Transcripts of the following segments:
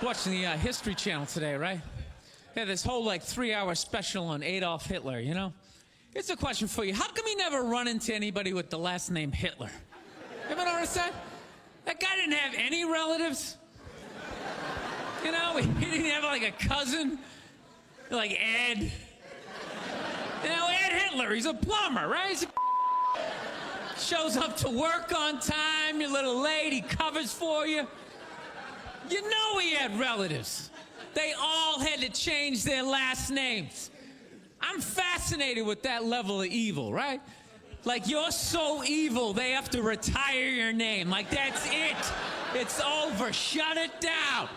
Watching the History Channel today, right? Yeah, this whole like 3-hour special on Adolf Hitler, you know? Here's a question for you. How come he never run into anybody with the last name Hitler? Ever notice that? That guy didn't have any relatives. You know, he didn't have like a cousin, like Ed. You know, Ed Hitler, he's a plumber, right? He's a shows up to work on time, you're a little late, he covers for you. You know he had relatives. They all had to change their last names. I'm fascinated with that level of evil, right? Like, you're so evil, they have to retire your name. Like, that's it. It's over. Shut it down.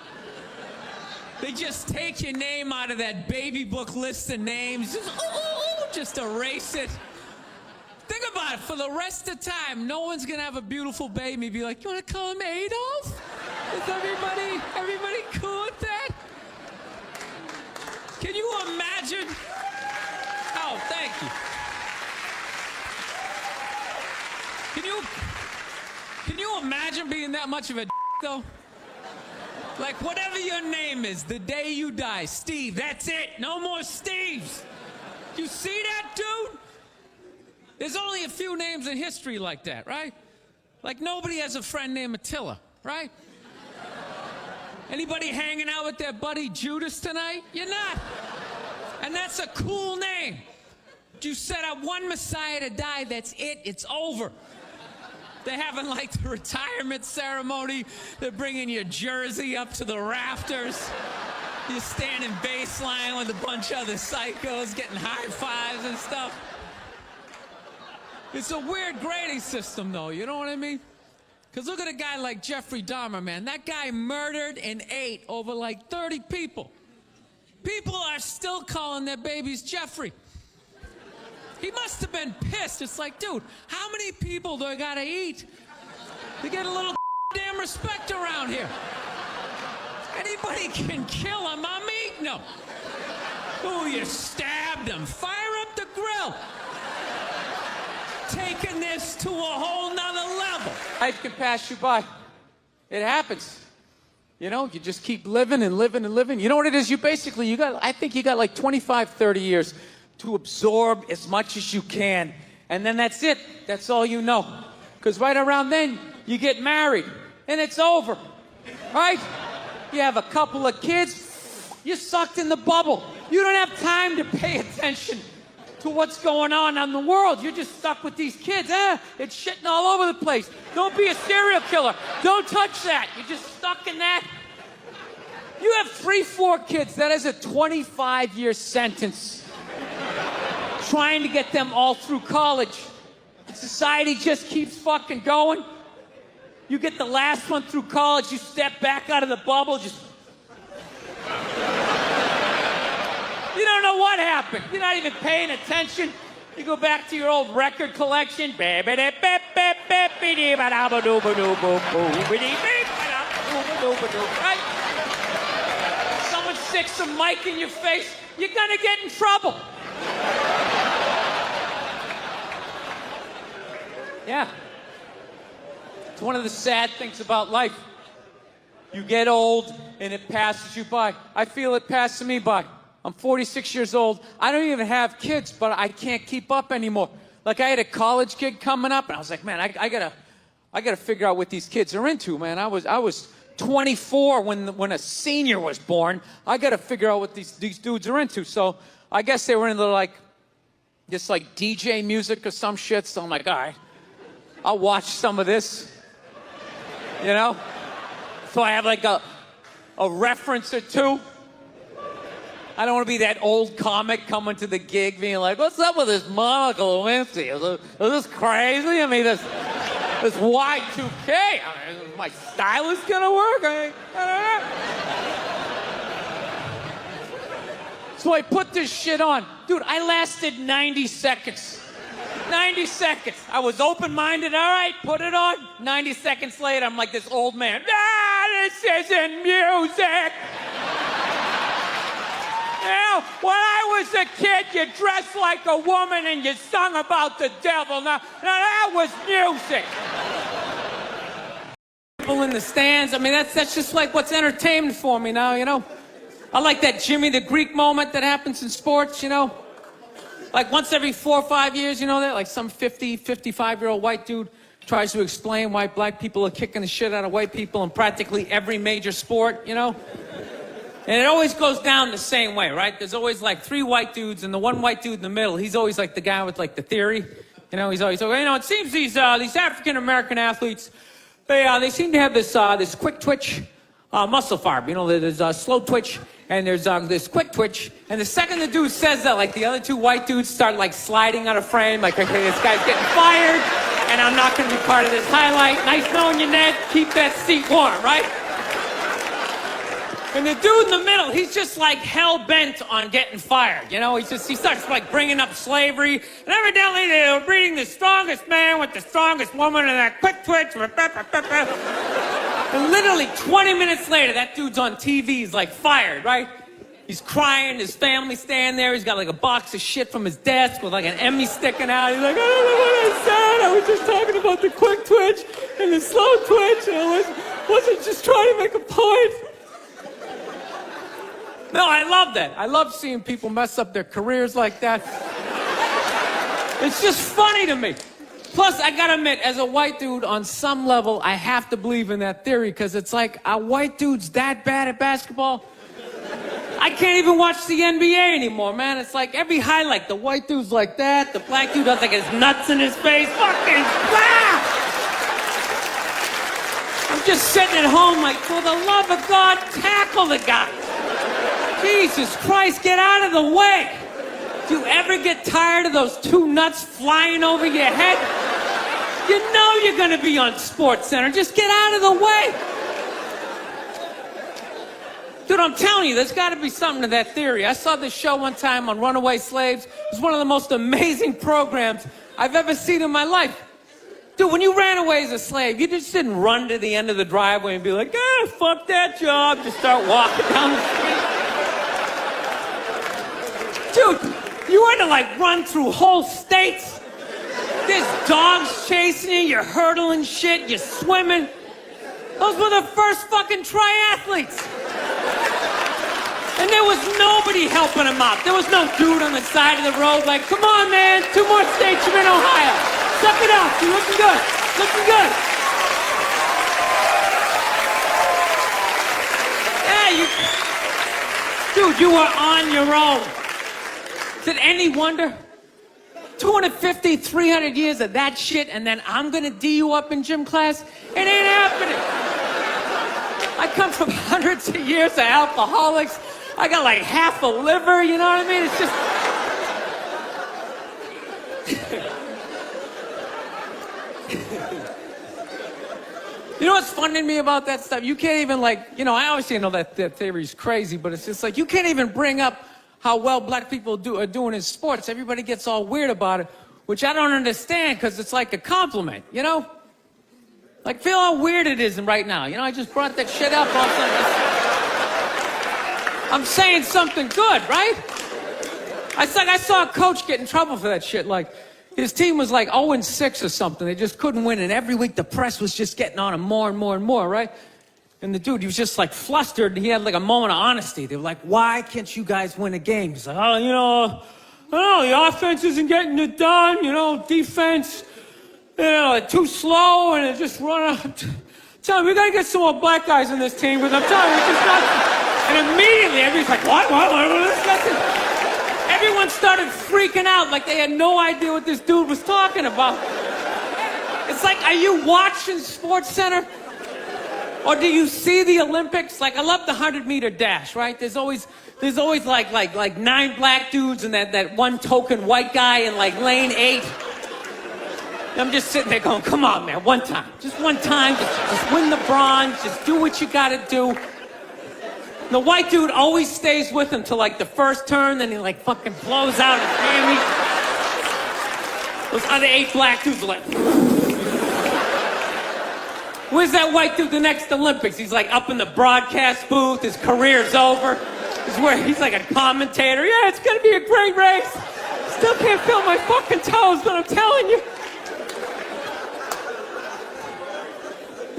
They just take your name out of that baby book list of names. Just erase it. Think about it. For the rest of the time, no one's going to have a beautiful baby be like, you want to call him Adolf? Is everybody cool with that? Can you imagine? Oh, thank you. Can you imagine being that much of a though? Like, whatever your name is, the day you die, Steve, that's it. No more Steves. You see that, dude? There's only a few names in history like that, right? Like, nobody has a friend named Attila, right? Anybody hanging out with their buddy Judas tonight? You're not. And that's a cool name. You set up one Messiah to die, that's it, it's over. They're having like the retirement ceremony. They're bringing your jersey up to the rafters. You're standing baseline with a bunch of other psychos getting high fives and stuff. It's a weird grading system, though, you know what I mean? Because look at a guy like Jeffrey Dahmer, man. That guy murdered and ate over like 30 people. People are still calling their babies Jeffrey. He must have been pissed. It's like, dude, how many people do I gotta eat to get a little damn respect around here? Anybody can kill him, I'm eating him. Ooh, you stabbed him. Fire up the grill. Taking this to a whole nother level. Life can pass you by. It happens. You know, you just keep living and living and living. You know what it is? I think you got like 25, 30 years to absorb as much as you can. And then that's it. That's all you know. Because right around then, you get married. And it's over. Right? You have a couple of kids. You're sucked in the bubble. You don't have time to pay attention to what's going on in the world. You're just stuck with these kids. It's shitting all over the place. Don't be a serial killer. Don't touch that. You're just stuck in that. You have 3, 4 kids. That is a 25-year sentence. Trying to get them all through college. Society just keeps fucking going. You get the last one through college, you step back out of the bubble, just... You don't know what happened. You're not even paying attention. You go back to your old record collection. Right? Someone sticks some mic in your face, you're gonna get in trouble. Yeah. It's one of the sad things about life. You get old and it passes you by. I feel it passing me by. I'm 46 years old. I don't even have kids, but I can't keep up anymore. Like, I had a college gig coming up, and I was like, man, I gotta figure out what these kids are into, man. I was 24 when a senior was born. I gotta figure out what these dudes are into. So I guess they were into like DJ music or some shit. So I'm like, all right, I'll watch some of this. You know? So I have like a reference or two. I don't want to be that old comic coming to the gig being like, what's up with this Monica Lewinsky? Is this crazy? I mean, this Y2K. I mean, is my stylist gonna work? I don't know. So I put this shit on. Dude, I lasted 90 seconds. 90 seconds. I was open-minded. All right, put it on. 90 seconds later, I'm like this old man. This isn't music. Now, when I was a kid, you dressed like a woman and you sung about the devil. Now that was music. people in the stands. I mean, that's just like what's entertainment for me now, you know? I like that Jimmy the Greek moment that happens in sports, you know? Like once every 4 or 5 years, you know that? Like some 50, 55-year-old white dude tries to explain why black people are kicking the shit out of white people in practically every major sport, you know? And it always goes down the same way, right? There's always like 3 white dudes, and the one white dude in the middle, he's always like the guy with like the theory. You know, he's always, you know, it seems these African-American athletes, they seem to have this quick twitch muscle fiber. You know, there's slow twitch, and there's this quick twitch. And the second the dude says that, like the other 2 white dudes start like sliding out of frame, like, okay, this guy's getting fired, and I'm not going to be part of this highlight. Nice knowing you, Ned. Keep that seat warm, right? And the dude in the middle, he's just like hell-bent on getting fired. You know, he starts like bringing up slavery. And evidently they were breeding the strongest man with the strongest woman and that quick twitch. And literally 20 minutes later, that dude's on TV. He's like fired, right? He's crying, his family's standing there. He's got like a box of shit from his desk with like an Emmy sticking out. He's like, I don't know what I said. I was just talking about the quick twitch and the slow twitch. And I wasn't just trying to make a point. No, I love that. I love seeing people mess up their careers like that. It's just funny to me. Plus, I gotta admit, as a white dude, on some level, I have to believe in that theory, because it's like, are white dudes that bad at basketball? I can't even watch the NBA anymore, man. It's like every highlight, the white dude's like that, the black dude has like his nuts in his face. Fucking blah! I'm just sitting at home like, for the love of God, tackle the guy. Jesus Christ, get out of the way. Do you ever get tired of those 2 nuts flying over your head? You know you're gonna be on SportsCenter. Just get out of the way. Dude, I'm telling you, there's gotta be something to that theory. I saw this show one time on runaway slaves. It was one of the most amazing programs I've ever seen in my life. Dude, when you ran away as a slave, you just didn't run to the end of the driveway and be like, fuck that job. Just start walking down the street. Dude, you had to like run through whole states. There's dogs chasing you, you're hurdling shit, you're swimming. Those were the first fucking triathletes. And there was nobody helping them out. There was no dude on the side of the road like, come on, man, 2 more states, you're in Ohio. Suck it up, you're looking good, looking good. Yeah, dude, you were on your own. Is it any wonder? 250, 300 years of that shit, and then I'm gonna D you up in gym class? It ain't happening. I come from hundreds of years of alcoholics. I got like half a liver, you know what I mean? It's just... You know what's funny to me about that stuff? You can't even like, you know, I obviously know that theory's crazy, but it's just like, you can't even bring up how well black people are doing in sports. Everybody gets all weird about it, which I don't understand, because it's like a compliment, you know? Like, feel how weird it is right now. You know, I just brought that shit up all of a sudden. I'm saying something good, right? I saw a coach get in trouble for that shit. Like, his team was like 0-6 or something. They just couldn't win, and every week the press was just getting on him more and more and more, right? And the dude, he was just like flustered, and he had like a moment of honesty. They were like, why can't you guys win a game? He's like, oh, you know, I don't know, the offense isn't getting it done, you know, defense, you know, too slow, and it just run out. Tell me, we gotta get some more black guys in this team, because I'm telling you, it's just not. And immediately, everybody's like, what? Everyone started freaking out like they had no idea what this dude was talking about. It's like, are you watching SportsCenter? Or do you see the Olympics? Like, I love the 100-meter dash, right? There's always like 9 black dudes and that one token white guy in like lane 8. And I'm just sitting there going, come on, man, one time. Just one time, just win the bronze, just do what you gotta do. And the white dude always stays with him till like the first turn, then he like fucking blows out his hammy. Those other 8 black dudes are like... Where's that white dude the next Olympics? He's like up in the broadcast booth, his career's over. He's like a commentator. Yeah, it's gonna be a great race. Still can't feel my fucking toes, but I'm telling you.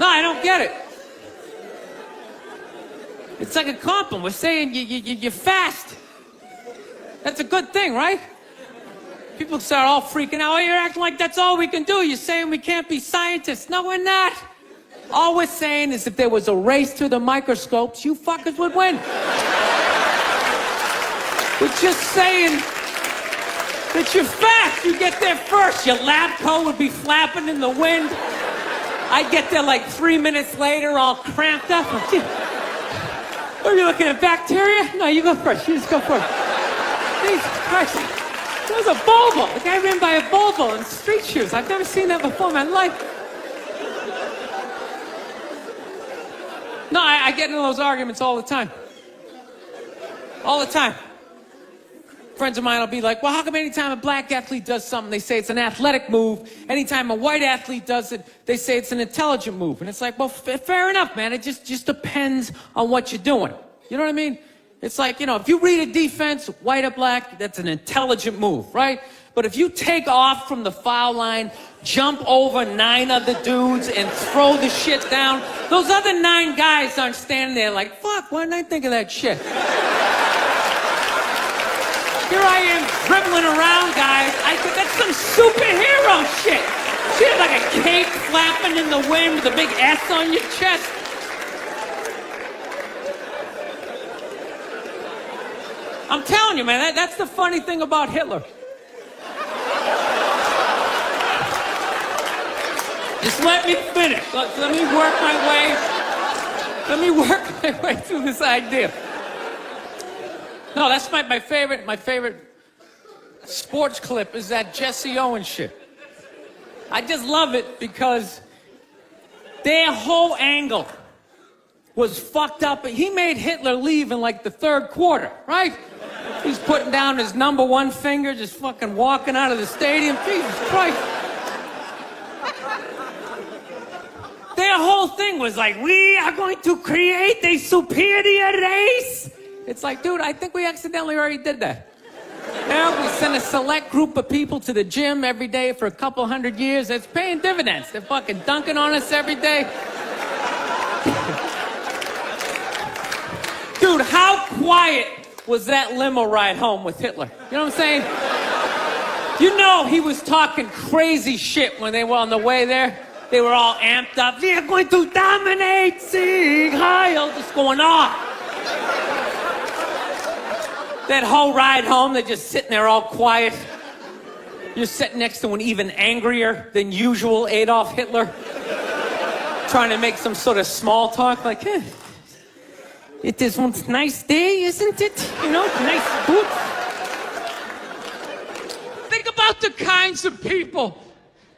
No, I don't get it. It's like a compliment. We're saying you're fast. That's a good thing, right? People start all freaking out. Oh, you're acting like that's all we can do. You're saying we can't be scientists. No, we're not. All we're saying is if there was a race to the microscopes, you fuckers would win. We're just saying that you're fast. You get there first. Your lab coat would be flapping in the wind. I'd get there like 3 minutes later, all cramped up. Are you looking at bacteria? No, you go first. You just go first. Jesus Christ. That was a Volvo. The guy ran by a Volvo in street shoes. I've never seen that before in my life. No, I get into those arguments all the time. All the time. Friends of mine will be like, well, how come anytime a black athlete does something, they say it's an athletic move? Anytime a white athlete does it, they say it's an intelligent move. And it's like, well, fair enough, man. It just depends on what you're doing. You know what I mean? It's like, you know, if you read a defense, white or black, that's an intelligent move, right? But if you take off from the foul line, jump over 9 other dudes, and throw the shit down, those other 9 guys aren't standing there like, fuck, why didn't I think of that shit? Here I am dribbling around, guys. That's some superhero shit. See, like a cape flapping in the wind with a big S on your chest. I'm telling you, man, that's the funny thing about Hitler. Just let me finish. Let me work my way through this idea. No, that's my favorite sports clip is that Jesse Owens shit. I just love it because their whole angle was fucked up. He made Hitler leave in like the 3rd quarter, right? He's putting down his number 1 finger, just fucking walking out of the stadium. Jesus Christ. Their whole thing was like, we are going to create a superior race. It's like, dude, I think we accidentally already did that. Now we send a select group of people to the gym every day for a couple hundred years. It's paying dividends. They're fucking dunking on us every day. Dude, how quiet was that limo ride home with Hitler? You know what I'm saying? You know he was talking crazy shit when they were on the way there. They were all amped up. We are going to dominate, Sieg Heil, just going off. That whole ride home, they're just sitting there all quiet. You're sitting next to an even angrier than usual Adolf Hitler, trying to make some sort of small talk, like, it is one nice day, isn't it? You know, nice boots. Think about the kinds of people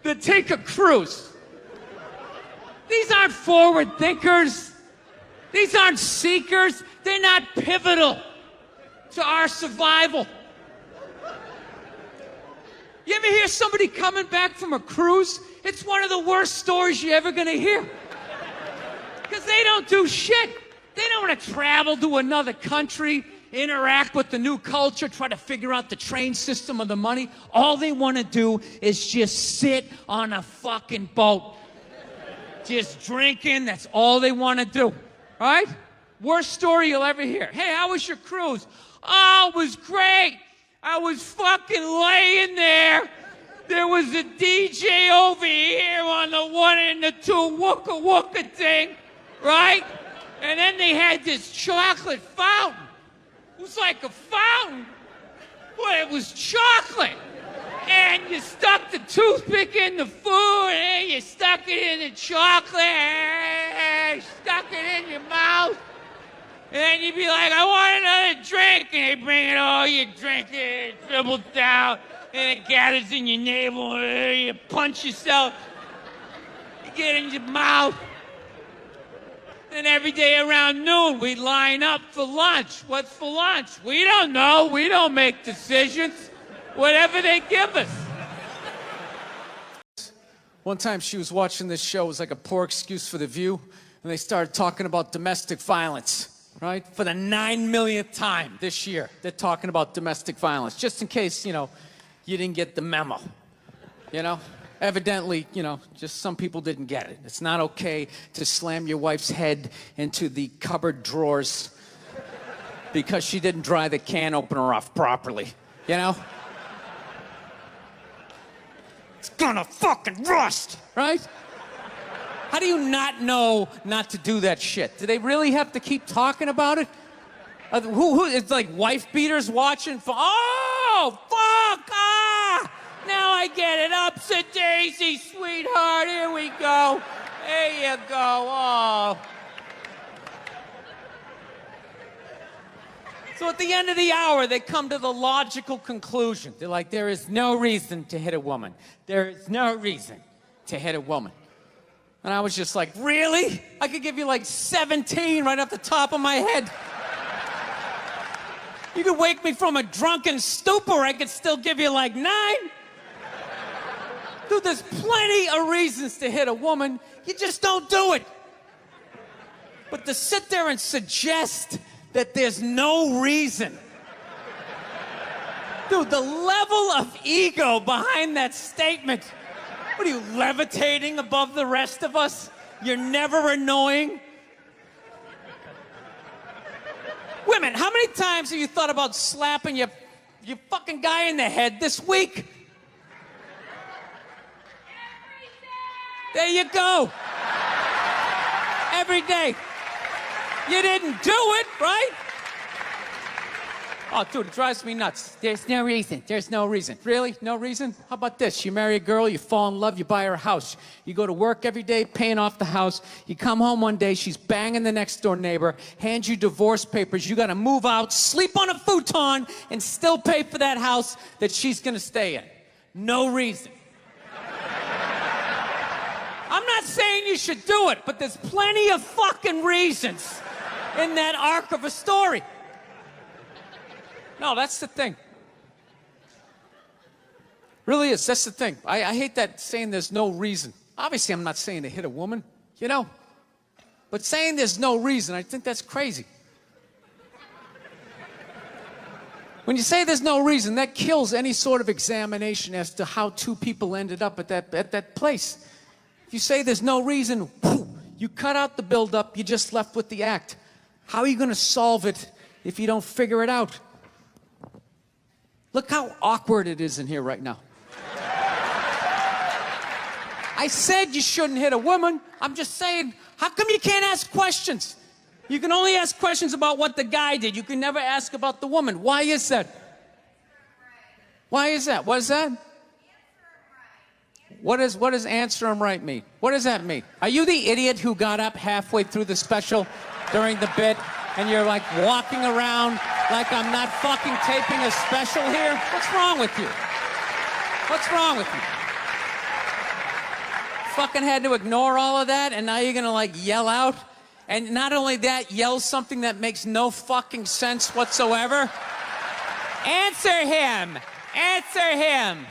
that take a cruise. These aren't forward thinkers. These aren't seekers. They're not pivotal to our survival. You ever hear somebody coming back from a cruise? It's one of the worst stories you're ever gonna hear. Because they don't do shit. They don't want to travel to another country, interact with the new culture, try to figure out the train system or the money. All they want to do is just sit on a fucking boat. Just drinking, that's all they want to do. All right? Worst story you'll ever hear. Hey, how was your cruise? Oh, it was great. I was fucking laying there. There was a DJ over here on the 1 and the 2 wooka wooka thing, right? And then they had this chocolate fountain. It was like a fountain, but it was chocolate. And you stuck the toothpick in the food, and you stuck it in the chocolate, and you stuck it in your mouth. And then you'd be like, I want another drink. And they bring it all, you drink it, it dribbles down, and it gathers in your navel, and you punch yourself, you get in your mouth. And every day around noon, we'd line up for lunch. What's for lunch? We don't know. We don't make decisions. Whatever they give us. One time she was watching this show. It was like a poor excuse for The View. And they started talking about domestic violence. Right? For the 9 millionth time this year, they're talking about domestic violence. Just in case, you know, you didn't get the memo. You know? evidently, you know, just some people didn't get it. It's not okay to slam your wife's head into the cupboard drawers because she didn't dry the can opener off properly, you know? It's gonna fucking rust, right? How do you not know not to do that shit? Do they really have to keep talking about it? It's like wife beaters watching. Oh, fuck! Ah! Now I get it. Upset daisy, sweetheart. Here we go. There you go. Oh. So at the end of the hour, they come to the logical conclusion. They're like, there is no reason to hit a woman. There is no reason to hit a woman. And I was just like, really? I could give you like 17 right off the top of my head. You could wake me from a drunken stupor, I could still give you like 9. Dude, there's plenty of reasons to hit a woman. You just don't do it. But to sit there and suggest that there's no reason. Dude, the level of ego behind that statement. What are you, levitating above the rest of us? You're never annoying? Women, how many times have you thought about slapping your fucking guy in the head this week? There you go. Every day. You didn't do it, right? Oh, dude, it drives me nuts. There's no reason. There's no reason. Really? No reason? How about this? You marry a girl, you fall in love, you buy her a house. You go to work every day, paying off the house. You come home one day, she's banging the next door neighbor, hands you divorce papers. You got to move out, sleep on a futon, and still pay for that house that she's going to stay in. No reason. I'm not saying you should do it, but there's plenty of fucking reasons in that arc of a story. No, that's the thing. Really is. That's the thing. I hate that saying there's no reason. Obviously, I'm not saying to hit a woman, you know? But saying there's no reason, I think that's crazy. When you say there's no reason, that kills any sort of examination as to how two people ended up at that place. If you say there's no reason, you cut out the build-up, you're just left with the act. How are you going to solve it if you don't figure it out? Look how awkward it is in here right now. I said you shouldn't hit a woman. I'm just saying, how come you can't ask questions? You can only ask questions about what the guy did. You can never ask about the woman. Why is that? Why is that? What is that? What does answer him right mean? What does that mean? Are you the idiot who got up halfway through the special during the bit and you're like walking around like I'm not fucking taping a special here? What's wrong with you? What's wrong with you? Fucking had to ignore all of that and now you're gonna like yell out? And not only that, yell something that makes no fucking sense whatsoever? Answer him! Answer him!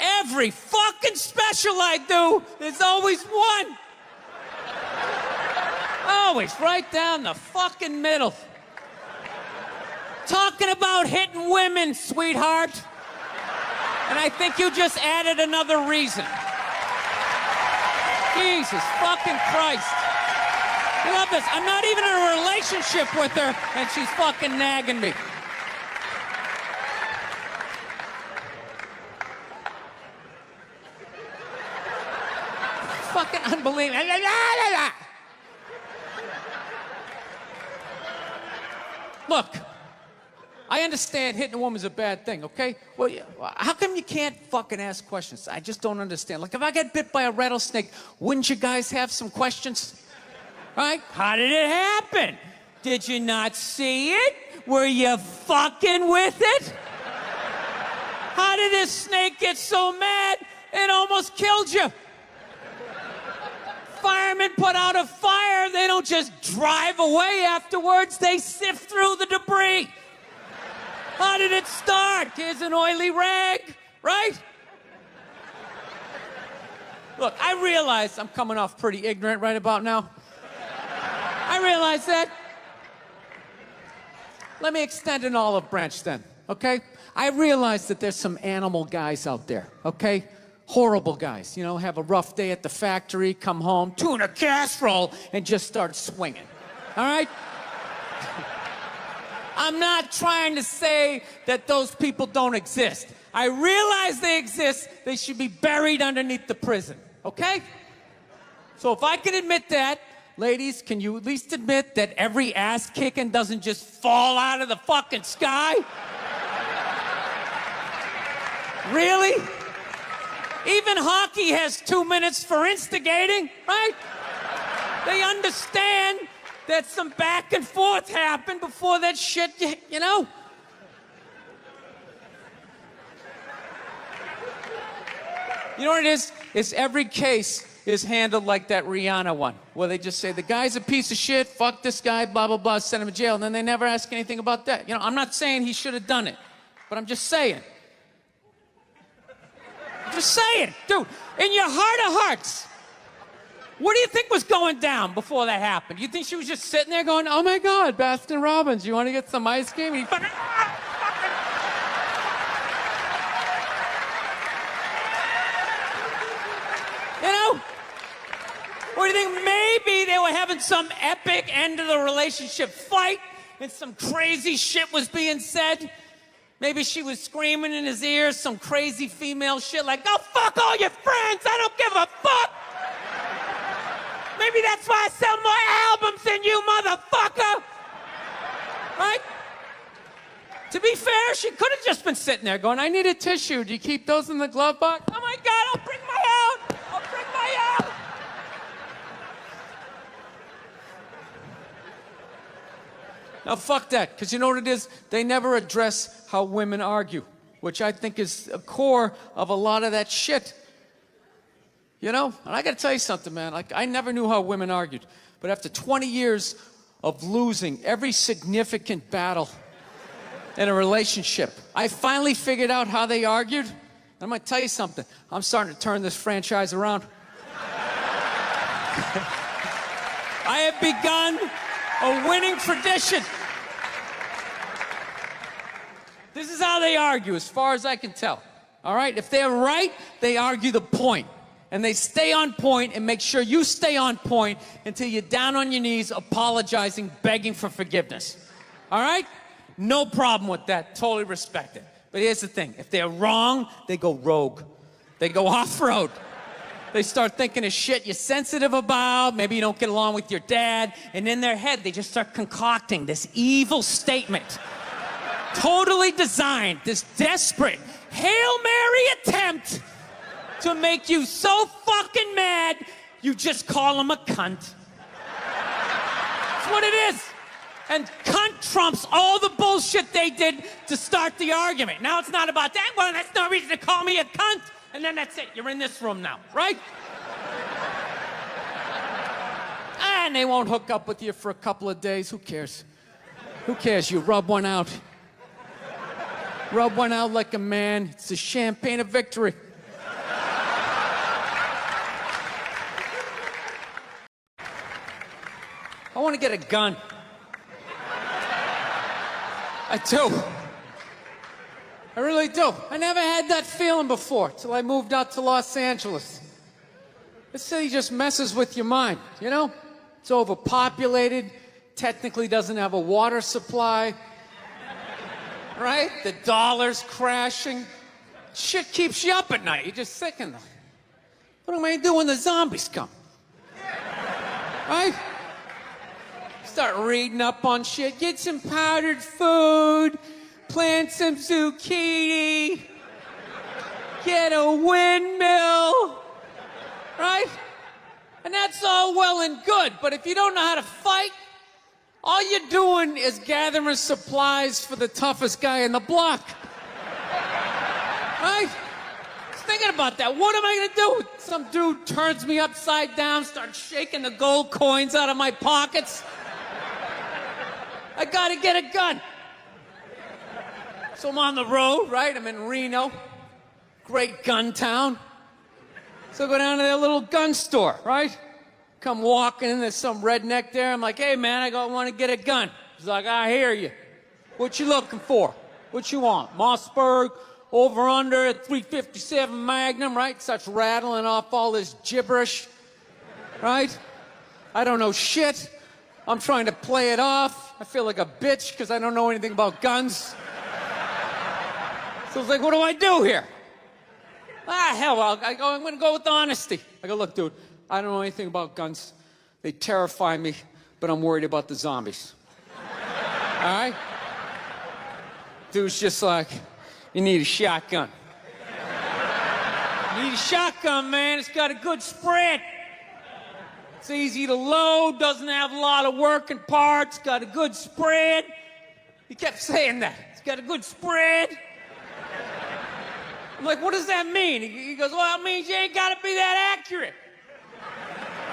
Every fucking special I do, there's always one. Always right down the fucking middle. Talking about hitting women, sweetheart. And I think you just added another reason. Jesus fucking Christ. You love this. I'm not even in a relationship with her, and she's fucking nagging me. Fucking unbelievable. Look, I understand hitting a woman's a bad thing, okay? Well, how come you can't fucking ask questions? I just don't understand. Like, if I get bit by a rattlesnake, wouldn't you guys have some questions? Right? How did it happen? Did you not see it? Were you fucking with it? How did this snake get so mad it almost killed you? Firemen put out a fire, they don't just drive away afterwards, they sift through the debris. How did it start? Here's an oily rag, right? Look, I realize I'm coming off pretty ignorant right about now. I realize that. Let me extend an olive branch then. okay? I realize that there's some animal guys out there, okay? Horrible guys, you know, have a rough day at the factory, come home, tuna casserole, and just start swinging, all right? I'm not trying to say that those people don't exist. I realize they exist. They should be buried underneath the prison, okay? So if I can admit that, ladies, can you at least admit that every ass kicking doesn't just fall out of the fucking sky? Really? Even hockey has 2 minutes for instigating, right? They understand that some back and forth happened before that shit, you know? You know what it is? It's every case is handled like that Rihanna one, where they just say, the guy's a piece of shit, fuck this guy, blah, blah, blah, send him to jail, and then they never ask anything about that. You know, I'm not saying he should have done it, but I'm just saying. I'm just saying, dude, in your heart of hearts, what do you think was going down before that happened? You think she was just sitting there going, oh my God, Baskin Robbins, you want to get some ice cream? And he fucking, you know? Or do you think maybe they were having some epic end of the relationship fight and some crazy shit was being said? Maybe she was screaming in his ear some crazy female shit like, go fuck all your friends, I don't give a fuck! Maybe that's why I sell more albums than you, motherfucker! Right? To be fair, she could have just been sitting there going, I need a tissue. Do you keep those in the glove box? Oh my God, I'll bring my out! I'll bring my out! Now, fuck that, because you know what it is? They never address how women argue, which I think is a core of a lot of that shit. You know? And I got to tell you something, man. Like, I never knew how women argued. But after 20 years of losing every significant battle in a relationship, I finally figured out how they argued. And I'm going to tell you something. I'm starting to turn this franchise around. I have begun a winning tradition. This is how they argue, as far as I can tell. All right? If they're right, they argue the point. And they stay on point and make sure you stay on point until you're down on your knees, apologizing, begging for forgiveness. All right? No problem with that. Totally respect it. But here's the thing. If they're wrong, they go rogue. They go off-road. They start thinking of shit you're sensitive about. Maybe you don't get along with your dad. And in their head, they just start concocting this evil statement. Totally designed, this desperate Hail Mary attempt to make you so fucking mad, you just call him a cunt. That's what it is. And cunt trumps all the bullshit they did to start the argument. Now it's not about that. Well, that's no reason to call me a cunt. And then that's it. You're in this room now, right? And they won't hook up with you for a couple of days. Who cares? Who cares? You rub one out. Rub one out like a man. It's the champagne of victory. I want to get a gun. I do. I really do. I never had that feeling before till I moved out to Los Angeles. This city just messes with your mind, you know? It's overpopulated, technically doesn't have a water supply, right? The dollar's crashing. Shit keeps you up at night. You're just thinking, what am I gonna do when the zombies come? Right? Start reading up on shit. Get some powdered food. Plant some zucchini. Get a windmill. Right? And that's all well and good. But if you don't know how to fight, all you're doing is gathering supplies for the toughest guy in the block. Right? Just thinking about that. What am I gonna do? Some dude turns me upside down, starts shaking the gold coins out of my pockets. I gotta get a gun. So I'm on the road, right? I'm in Reno. Great gun town. So I go down to their little gun store, right? Come walking in, there's some redneck there. I'm like, hey man, I want to get a gun. He's like, I hear you. What you looking for? What you want? Mossberg, over under at 357 Magnum, right? Starts rattling off all this gibberish, right? I don't know shit. I'm trying to play it off. I feel like a bitch because I don't know anything about guns. So it's like, what do I do here? Hell, I'm going to go with honesty. I go, look, dude, I don't know anything about guns. They terrify me, but I'm worried about the zombies. All right? Dude's just like, you need a shotgun. You need a shotgun, man. It's got a good spread. It's easy to load, doesn't have a lot of working parts, got a good spread. He kept saying that. It's got a good spread. I'm like, what does that mean? He goes, well, it means you ain't got to be that accurate.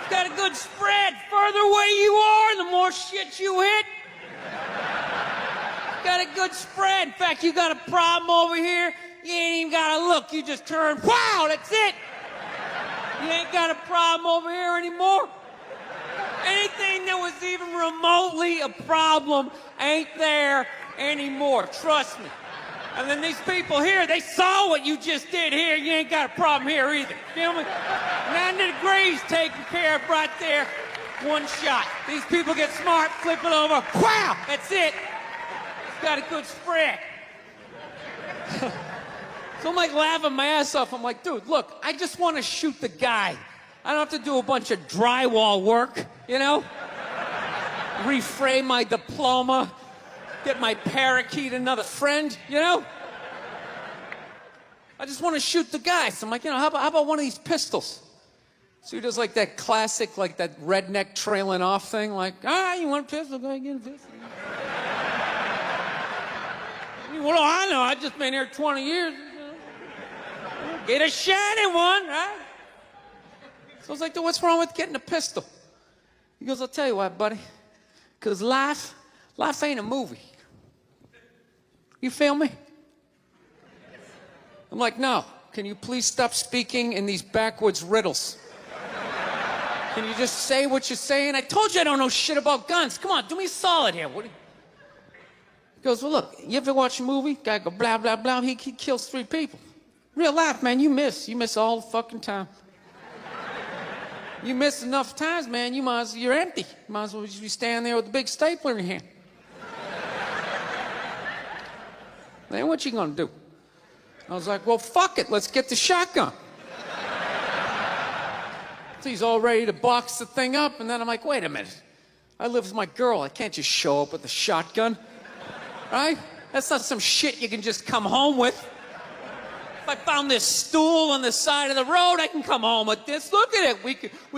It's got a good spread. Further away you are, the more shit you hit. It's got a good spread. In fact, you got a problem over here, you ain't even got to look. You just turn, wow, that's it. You ain't got a problem over here anymore. Anything that was even remotely a problem ain't there anymore. Trust me. And then these people here, they saw what you just did here. You ain't got a problem here either. Feel me? 90 degrees taken care of right there. One shot. These people get smart, flip it over. Wow! That's it. It's got a good spread. So I'm like laughing my ass off. I'm like, dude, look, I just want to shoot the guy. I don't have to do a bunch of drywall work, you know? Reframe my diploma, get my parakeet another friend, you know? I just want to shoot the guy. So I'm like, you know, how about one of these pistols? So he does like that classic, like that redneck trailing off thing, like, you want a pistol? Go ahead and get a pistol. What do I know? I've just been here 20 years. Get a shiny one, right? So I was like, dude, what's wrong with getting a pistol? He goes, I'll tell you what, buddy. Because life ain't a movie. You feel me? I'm like, no. Can you please stop speaking in these backwoods riddles? Can you just say what you're saying? I told you I don't know shit about guns. Come on, do me a solid here. He goes, well, look, you ever watch a movie? Guy go, blah, blah, blah. He kills 3 people. Real life, man, you miss all the fucking time. You miss enough times, man, you're empty. You might as well just be standing there with a big stapler in your hand. Then what you gonna do? I was like, well, fuck it, let's get the shotgun. So he's all ready to box the thing up, and then I'm like, wait a minute. I live with my girl, I can't just show up with a shotgun, right? That's not some shit you can just come home with. If I found this stool on the side of the road, I can come home with this. Look at it. We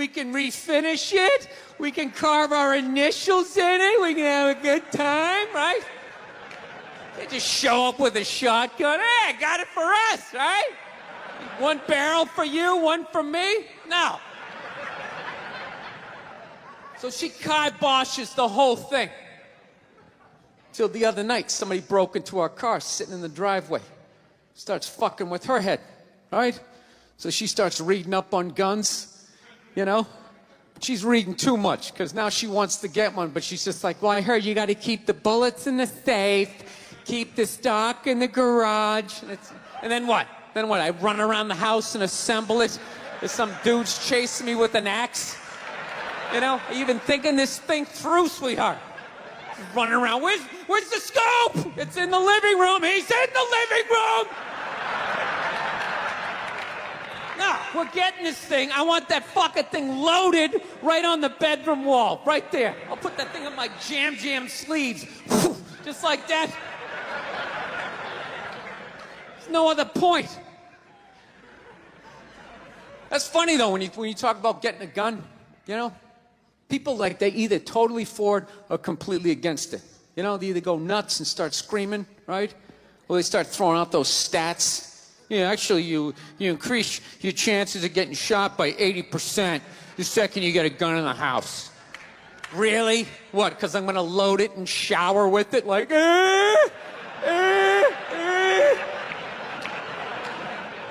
can refinish it. We can carve our initials in it. We can have a good time, right? They just show up with a shotgun. Hey, I got it for us, right? One barrel for you, one for me? No. So she kiboshes the whole thing. Till the other night, somebody broke into our car sitting in the driveway. Starts fucking with her head, right? So she starts reading up on guns, you know? She's reading too much, because now she wants to get one, but she's just like, well, I heard you got to keep the bullets in the safe, keep the stock in the garage. And then what? Then what? I run around the house and assemble it? There's some dude's chasing me with an axe? You know? Are you even thinking this thing through, sweetheart? Running around. Where's the scope? It's in the living room. He's in the living room. No, we're getting this thing. I want that fucking thing loaded right on the bedroom wall, right there. I'll put that thing on my jam sleeves, just like that. There's no other point. That's funny though when you talk about getting a gun, you know. People, like, they either totally for it or completely against it. You know, they either go nuts and start screaming, right? Or they start throwing out those stats. Yeah, actually, you increase your chances of getting shot by 80% the second you get a gun in the house. Really? What, because I'm going to load it and shower with it? Like,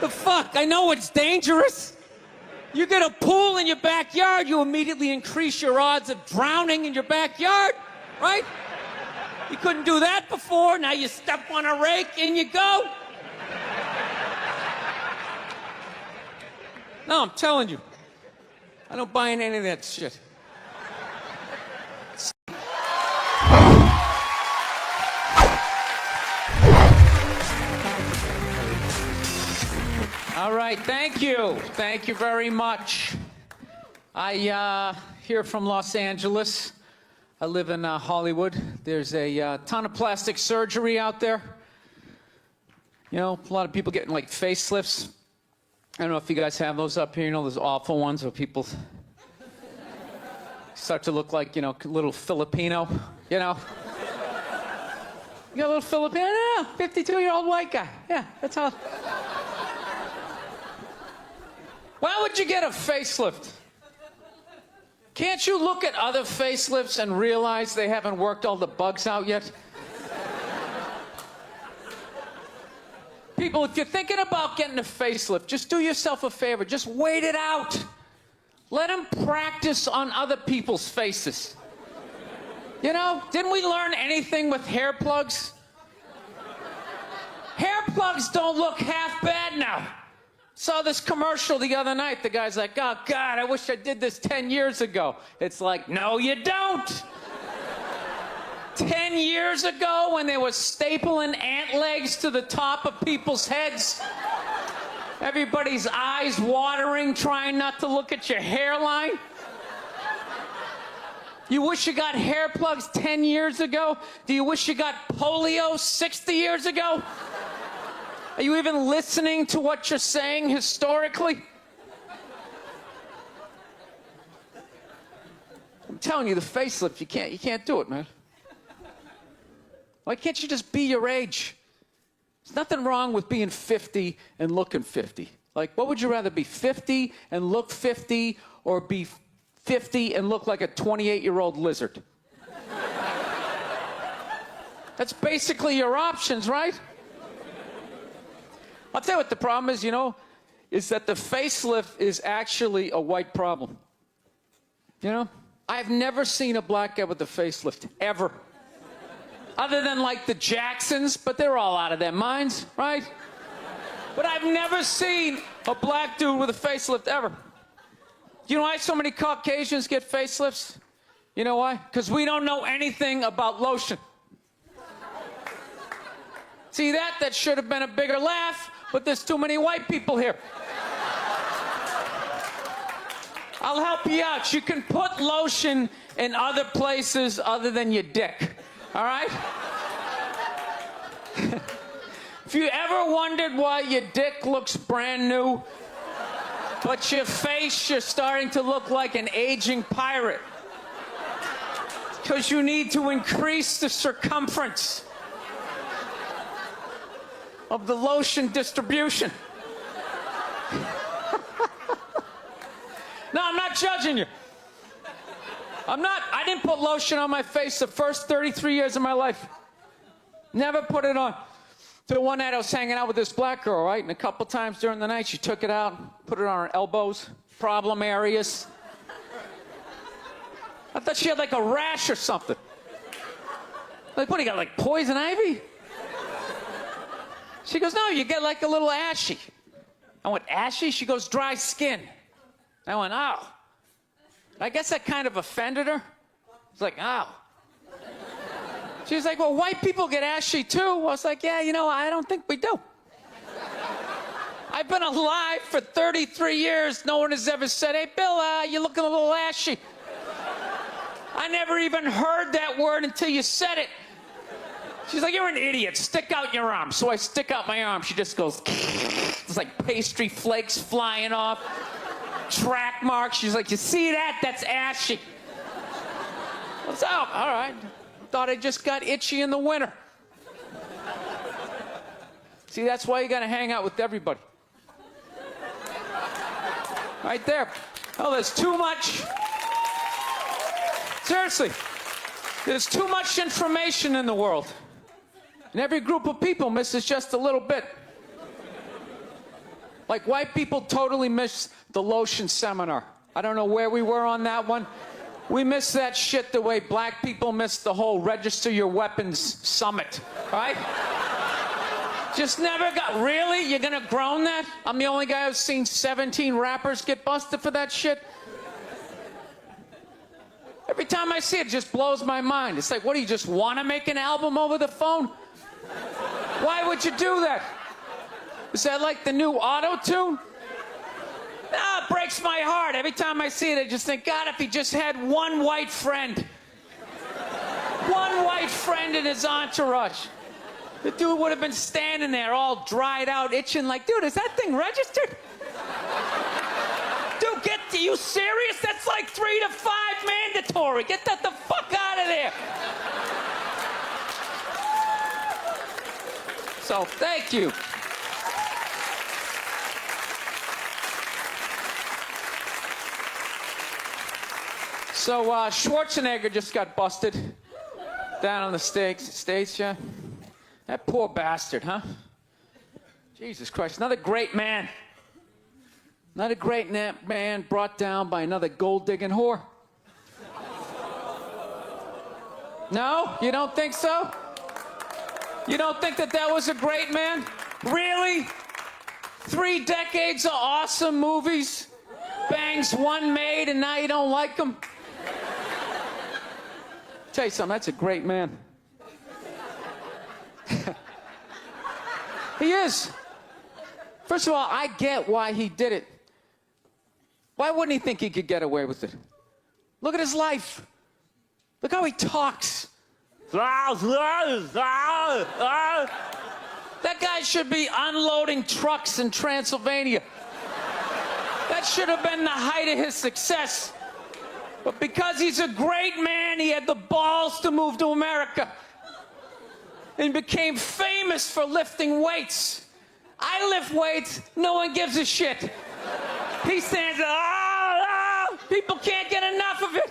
The fuck? I know it's dangerous. You get a pool in your backyard, you immediately increase your odds of drowning in your backyard, right? You couldn't do that before. Now you step on a rake and you go. No, I'm telling you. I don't buy in any of that shit. All right, thank you. Thank you very much. I here from Los Angeles. I live in Hollywood. There's a ton of plastic surgery out there. You know, a lot of people getting like facelifts. I don't know if you guys have those up here. You know, those awful ones where people start to look like, you know, a little Filipino, you know. You got a little Filipino? Yeah, 52-year-old white guy. Yeah, that's all. Why would you get a facelift? Can't you look at other facelifts and realize they haven't worked all the bugs out yet? People, if you're thinking about getting a facelift, just do yourself a favor. Just wait it out. Let them practice on other people's faces. You know, didn't we learn anything with hair plugs? Hair plugs don't look half bad now. Saw this commercial the other night. The guy's like, oh, God, I wish I did this 10 years ago. It's like, no, you don't. 10 years ago when they were stapling ant legs to the top of people's heads, everybody's eyes watering, trying not to look at your hairline. You wish you got hair plugs 10 years ago? Do you wish you got polio 60 years ago? Are you even listening to what you're saying historically? I'm telling you, the facelift, you can't do it, man. Why can't you just be your age? There's nothing wrong with being 50 and looking 50. Like, what would you rather be, 50 and look 50, or be 50 and look like a 28-year-old lizard? That's basically your options, right? I'll tell you what the problem is, you know, is that the facelift is actually a white problem. You know? I've never seen a black guy with a facelift, ever. Other than, like, the Jacksons, but they're all out of their minds, right? But I've never seen a black dude with a facelift, ever. You know why so many Caucasians get facelifts? You know why? Because we don't know anything about lotion. See that? That should have been a bigger laugh, but there's too many white people here. I'll help you out. You can put lotion in other places other than your dick. All right? If you ever wondered why your dick looks brand new, but your face, you're starting to look like an aging pirate, because you need to increase the circumference of the lotion distribution. No, I'm not judging you. I didn't put lotion on my face the first 33 years of my life. Never put it on. Till one night I was hanging out with this black girl, right? And a couple times during the night she took it out, put it on her elbows, problem areas. I thought she had like a rash or something. Like, what, you got like poison ivy? She goes, no, you get like a little ashy. I went, ashy? She goes, dry skin. I went, oh. I guess that kind of offended her. It's like, oh. She's like, well, white people get ashy too. I was like, yeah, you know, I don't think we do. I've been alive for 33 years. No one has ever said, hey, Bill, you're looking a little ashy. I never even heard that word until you said it. She's like, you're an idiot. Stick out your arm. So I stick out my arm. She just goes, it's like pastry flakes flying off. Track marks. She's like, you see that? That's ashy. What's up? All right. Thought I just got itchy in the winter. See, that's why you gotta hang out with everybody. Right there. Oh, there's too much. Seriously. There's too much information in the world. And every group of people misses just a little bit. Like, white people totally miss the lotion seminar. I don't know where we were on that one. We miss that shit the way black people miss the whole register your weapons summit, right? Just never got, really? You're gonna groan that? I'm the only guy who's seen 17 rappers get busted for that shit? Every time I see it, it just blows my mind. It's like, what, do you just want to make an album over the phone? Why would you do that? Is that like the new auto-tune? No, it breaks my heart. Every time I see it, I just think, God, if he just had one white friend. One white friend in his entourage. The dude would have been standing there all dried out, itching like, dude, is that thing registered? Dude, you serious? That's like 3 to 5 mandatory. Get that the fuck out of there. So, thank you. So, Schwarzenegger just got busted down on the States, yeah? That poor bastard, huh? Jesus Christ, another great man. Another great man brought down by another gold-digging whore. No? You don't think so? You don't think that that was a great man? Really? 3 decades of awesome movies? Bangs one made and now you don't like him? Tell you something, that's a great man. He is. First of all, I get why he did it. Why wouldn't he think he could get away with it? Look at his life. Look how he talks. That guy should be unloading trucks in Transylvania. That should have been the height of his success. But because he's a great man, he had the balls to move to America. And became famous for lifting weights. I lift weights, no one gives a shit. He stands there, people can't get enough of it.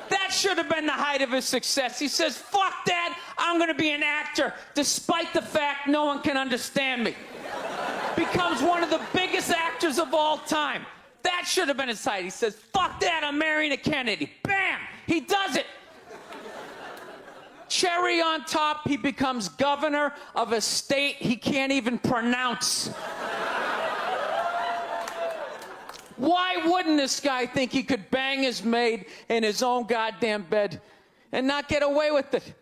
That should have been the height of his success. He says, fuck that, I'm gonna be an actor, despite the fact no one can understand me. Becomes one of the biggest actors of all time. That should have been his height. He says, fuck that, I'm marrying a Kennedy. Bam, he does it. Cherry on top, he becomes governor of a state he can't even pronounce. Why wouldn't this guy think he could bang his maid in his own goddamn bed and not get away with it?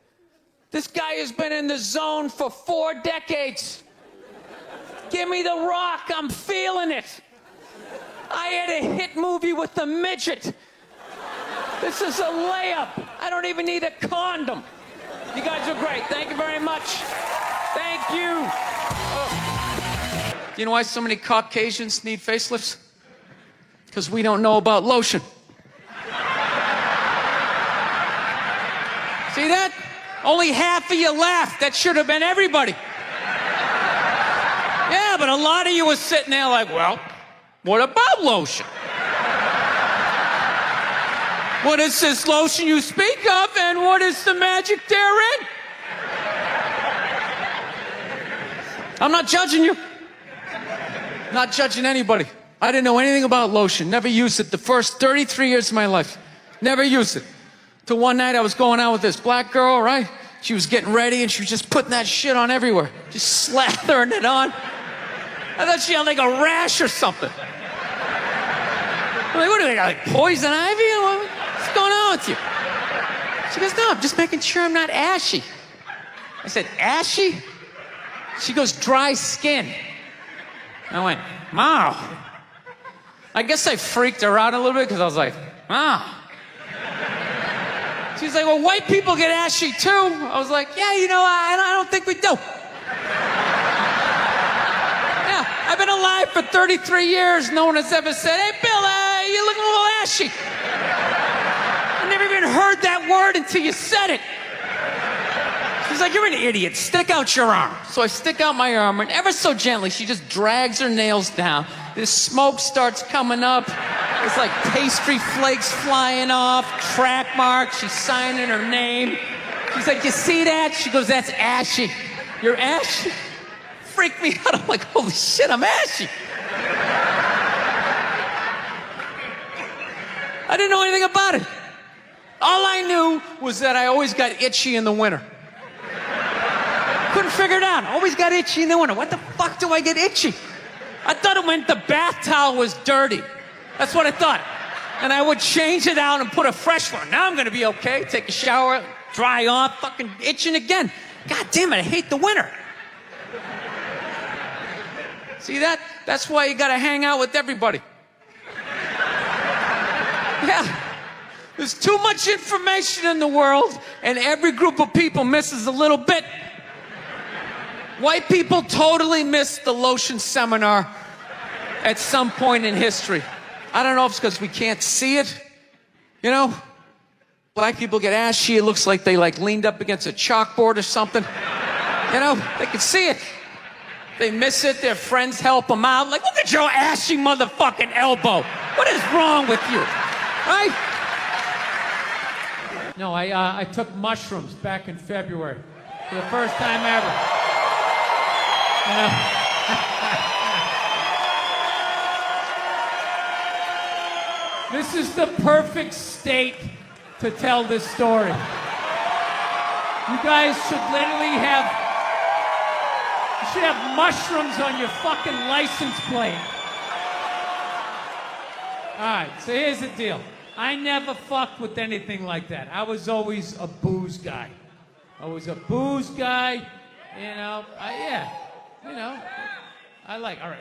This guy has been in the zone for 4 decades. Give me the rock, I'm feeling it. I had a hit movie with a midget. This is a layup. I don't even need a condom. You guys are great. Thank you very much. Thank you. Oh. You know why so many Caucasians need facelifts? Because we don't know about lotion. See that? Only half of you laughed. That should have been everybody. Yeah, but a lot of you were sitting there like, well, what about lotion? What is this lotion you speak of, and what is the magic therein? I'm not judging you. Not judging anybody. I didn't know anything about lotion. Never used it the first 33 years of my life. Never used it. Till one night I was going out with this black girl, right? She was getting ready, and she was just putting that shit on everywhere. Just slathering it on. I thought she had like a rash or something. I'm like, what do they got, like poison ivy? What's going on with you? She goes, no, I'm just making sure I'm not ashy. I said, ashy? She goes, dry skin. I went, wow. I guess I freaked her out a little bit because I was like, wow. She's like, well, white people get ashy too. I was like, yeah, you know, I don't think we do. Yeah, I've been alive for 33 years. No one has ever said, hey, Bill, you're looking a little ashy. I never even heard that word until you said it. She's like, you're an idiot. Stick out your arm. So I stick out my arm, and ever so gently, she just drags her nails down. This smoke starts coming up. It's like pastry flakes flying off, track marks. She's signing her name. She's like, you see that? She goes, that's ashy. You're ashy? Freaked me out. I'm like, holy shit, I'm ashy. I didn't know anything about it. knew was that I always got itchy in the winter. Couldn't figure it out. Always got itchy in the winter. What the fuck do I get itchy? I thought it meant the bath towel was dirty. That's what I thought. And I would change it out and put a fresh one. Now I'm gonna be okay. Take a shower, dry off, fucking itching again. God damn it, I hate the winter. See that? That's why you gotta hang out with everybody. Yeah. There's too much information in the world, and every group of people misses a little bit. White people totally missed the lotion seminar at some point in history. I don't know if it's because we can't see it. You know? Black people get ashy. It looks like they leaned up against a chalkboard or something. You know? They can see it. They miss it. Their friends help them out. Like, look at your ashy motherfucking elbow. What is wrong with you? Right? No, I took mushrooms back in February for the first time ever. You know? This is the perfect state to tell this story. You guys should literally you should have mushrooms on your fucking license plate. All right, so here's the deal. I never fucked with anything like that. I was always a booze guy. All right,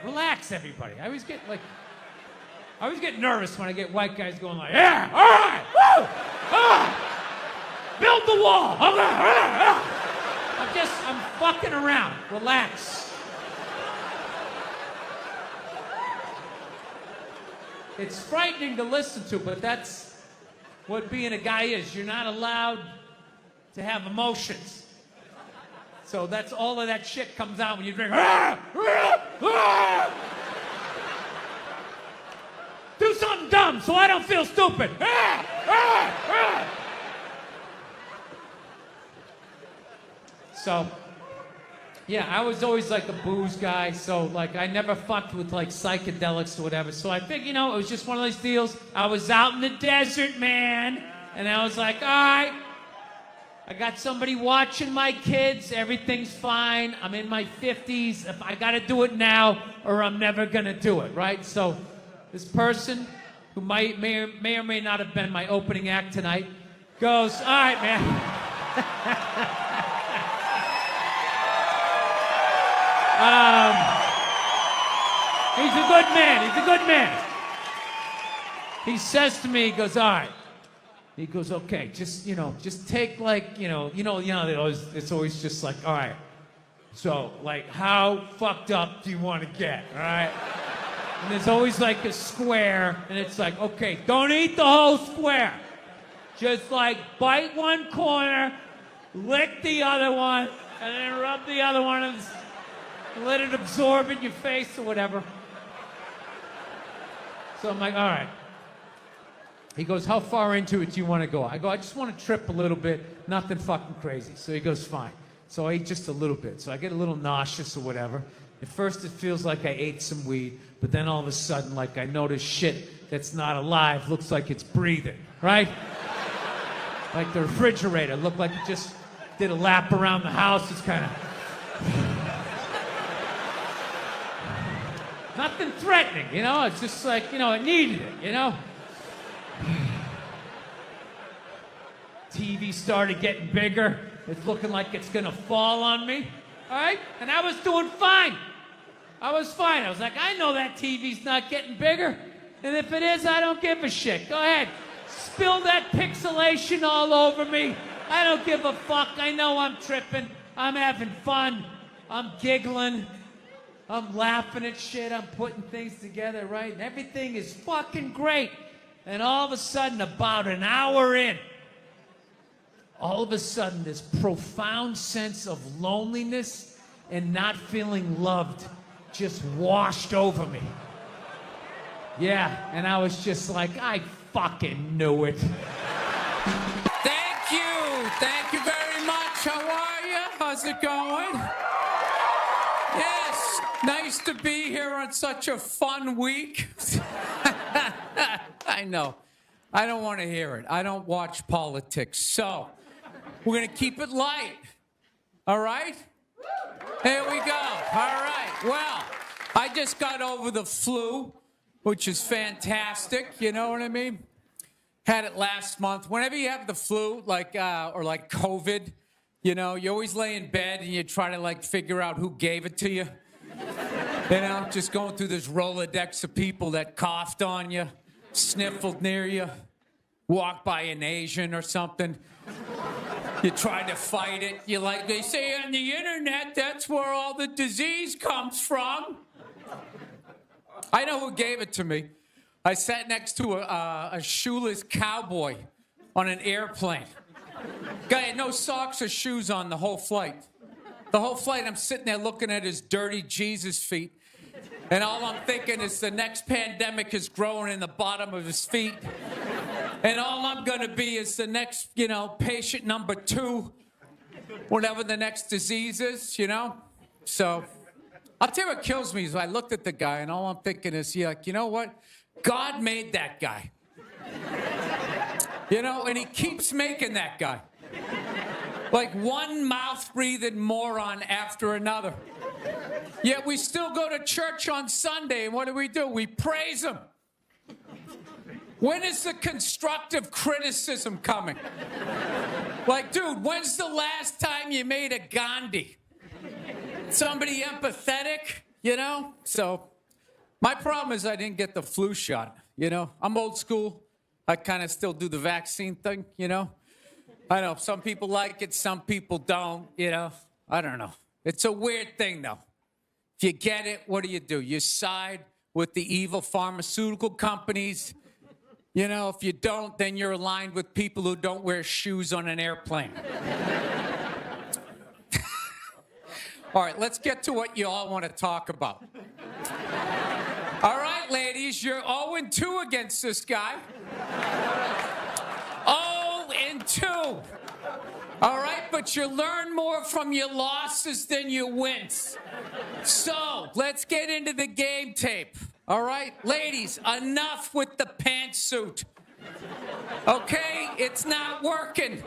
relax everybody. I always get nervous when I get white guys going like, yeah, all right, woo, build the wall, okay, I'm fucking around, relax. It's frightening to listen to, but that's what being a guy is. You're not allowed to have emotions. So that's all of that shit comes out when you drink. Do something dumb so I don't feel stupid. So, yeah, I was always like a booze guy, so like I never fucked with like psychedelics or whatever. So I figured, it was just one of those deals. I was out in the desert, man, and I was like, all right, I got somebody watching my kids, everything's fine. I'm in my 50s. If I gotta do it now or I'm never gonna do it, right? So this person who may or may not have been my opening act tonight goes, all right, man. He's a good man. He says to me, he goes, all right. He goes, okay, just take it's always just like, all right. So, like, how fucked up do you want to get, all right? And there's always like a square, and it's like, okay, don't eat the whole square. Just like bite one corner, lick the other one, and then rub the other one and let it absorb in your face or whatever. So I'm like, all right. He goes, how far into it do you want to go? I go, I just want to trip a little bit, nothing fucking crazy. So he goes, fine. So I ate just a little bit. So I get a little nauseous or whatever. At first it feels like I ate some weed, but then all of a sudden, like I notice shit that's not alive looks like it's breathing, right? Like the refrigerator looked like it just did a lap around the house. It's kind of... Nothing threatening, It's just like, it needed it, TV started getting bigger. It's looking like it's gonna fall on me. All right? And I was doing fine. I was fine. I was like, I know that TV's not getting bigger. And if it is, I don't give a shit. Go ahead. Spill that pixelation all over me. I don't give a fuck. I know I'm tripping. I'm having fun. I'm giggling. I'm laughing at shit. I'm putting things together, right? And everything is fucking great. And all of a sudden, about an hour in, all of a sudden, this profound sense of loneliness and not feeling loved just washed over me. Yeah, and I was just like, I fucking knew it. Thank you. Thank you very much. How are you? How's it going? Yes, nice to be here on such a fun week. I know. I don't want to hear it. I don't watch politics. So, we're going to keep it light. All right? There we go. All right. Well, I just got over the flu, which is fantastic. You know what I mean? Had it last month. Whenever you have the flu, like or like COVID, you know, you always lay in bed and you try to like figure out who gave it to you. You know, just going through this Rolodex of people that coughed on you, sniffled near you, walked by an Asian or something. You try to fight it. You like, they say on the internet, that's where all the disease comes from. I know who gave it to me. I sat next to a shoeless cowboy on an airplane. Guy had no socks or shoes on the whole flight. The whole flight, I'm sitting there looking at his dirty Jesus feet. And all I'm thinking is the next pandemic is growing in the bottom of his feet. And all I'm going to be is the next, you know, patient number 2, whatever the next disease is, you know? So, I'll tell you what kills me is I looked at the guy and all I'm thinking is, yeah, like, you know what? God made that guy. You know, and he keeps making that guy. Like one mouth-breathing moron after another. Yet we still go to church on Sunday, and what do? We praise him. When is the constructive criticism coming? Like, dude, when's the last time you made a Gandhi? Somebody empathetic, you know? So, my problem is I didn't get the flu shot, you know? I'm old school. I kind of still do the vaccine thing, you know? I know, some people like it, some people don't, you know? I don't know. It's a weird thing, though. If you get it, what do? You side with the evil pharmaceutical companies. You know, if you don't, then you're aligned with people who don't wear shoes on an airplane. All right, let's get to what you all want to talk about. All right, ladies, you're 0-2 against this guy. 0-2. All right, but you learn more from your losses than your wins. So, let's get into the game tape. All right, ladies, enough with the pantsuit. Okay, it's not working.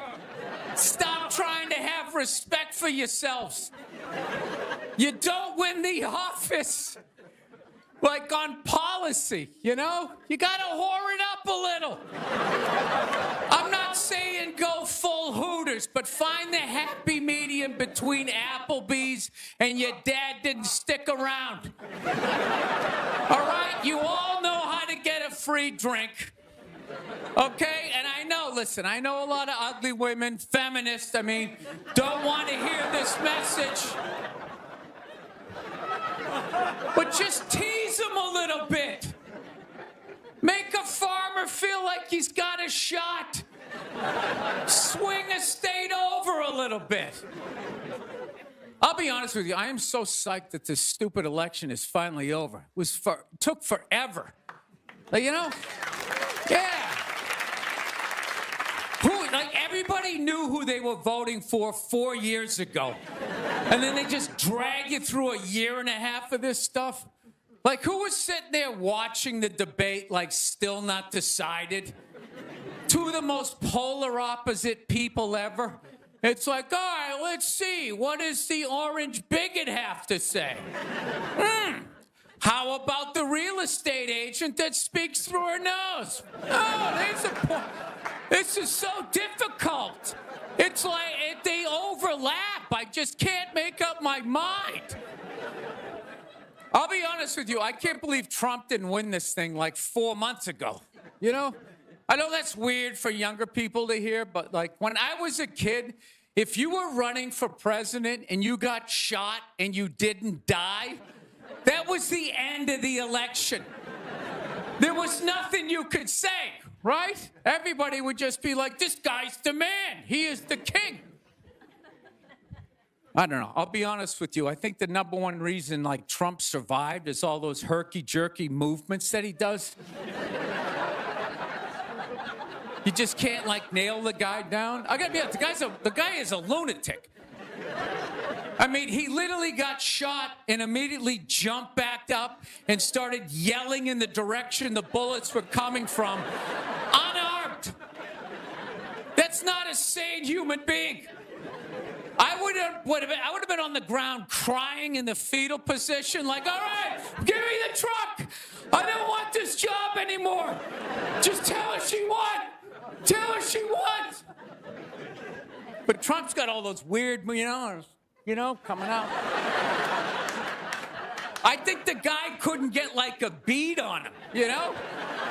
Stop trying to have respect for yourselves. You don't win the office. Like on policy, you know? You gotta whore it up a little. I'm not saying go full Hooters, but find the happy medium between Applebee's and your dad didn't stick around. All right? You all know how to get a free drink. Okay? And I know, listen, I know a lot of ugly women, feminists, don't want to hear this message. But just tease him a little bit. Make a farmer feel like he's got a shot. Swing a state over a little bit. I'll be honest with you, I am so psyched that this stupid election is finally over. It took forever. Like, you know? Yeah. Everybody knew who they were voting for 4 years ago. And then they just drag you through a year and a half of this stuff. Like, who was sitting there watching the debate, like, still not decided? Two of the most polar opposite people ever. It's like, all right, let's see. What does the orange bigot have to say? How about the real estate agent that speaks through her nose? Oh, there's a point. This is so difficult. It's like they overlap. I just can't make up my mind. I'll be honest with you. I can't believe Trump didn't win this thing like 4 months ago. You know? I know that's weird for younger people to hear, but like when I was a kid, if you were running for president and you got shot and you didn't die, that was the end of the election. There was nothing you could say, right? Everybody would just be like, this guy's the man. He is the king. I don't know. I'll be honest with you. I think the number one reason like Trump survived is all those herky-jerky movements that he does. You just can't like nail the guy down. I gotta be honest, the guy is a lunatic. He literally got shot and immediately jumped back up and started yelling in the direction the bullets were coming from, unarmed. That's not a sane human being. I would have been on the ground crying in the fetal position, like, all right, give me the truck. I don't want this job anymore. Just tell her she won. Tell her she won. But Trump's got all those weird, coming out. I think the guy couldn't get like a bead on him,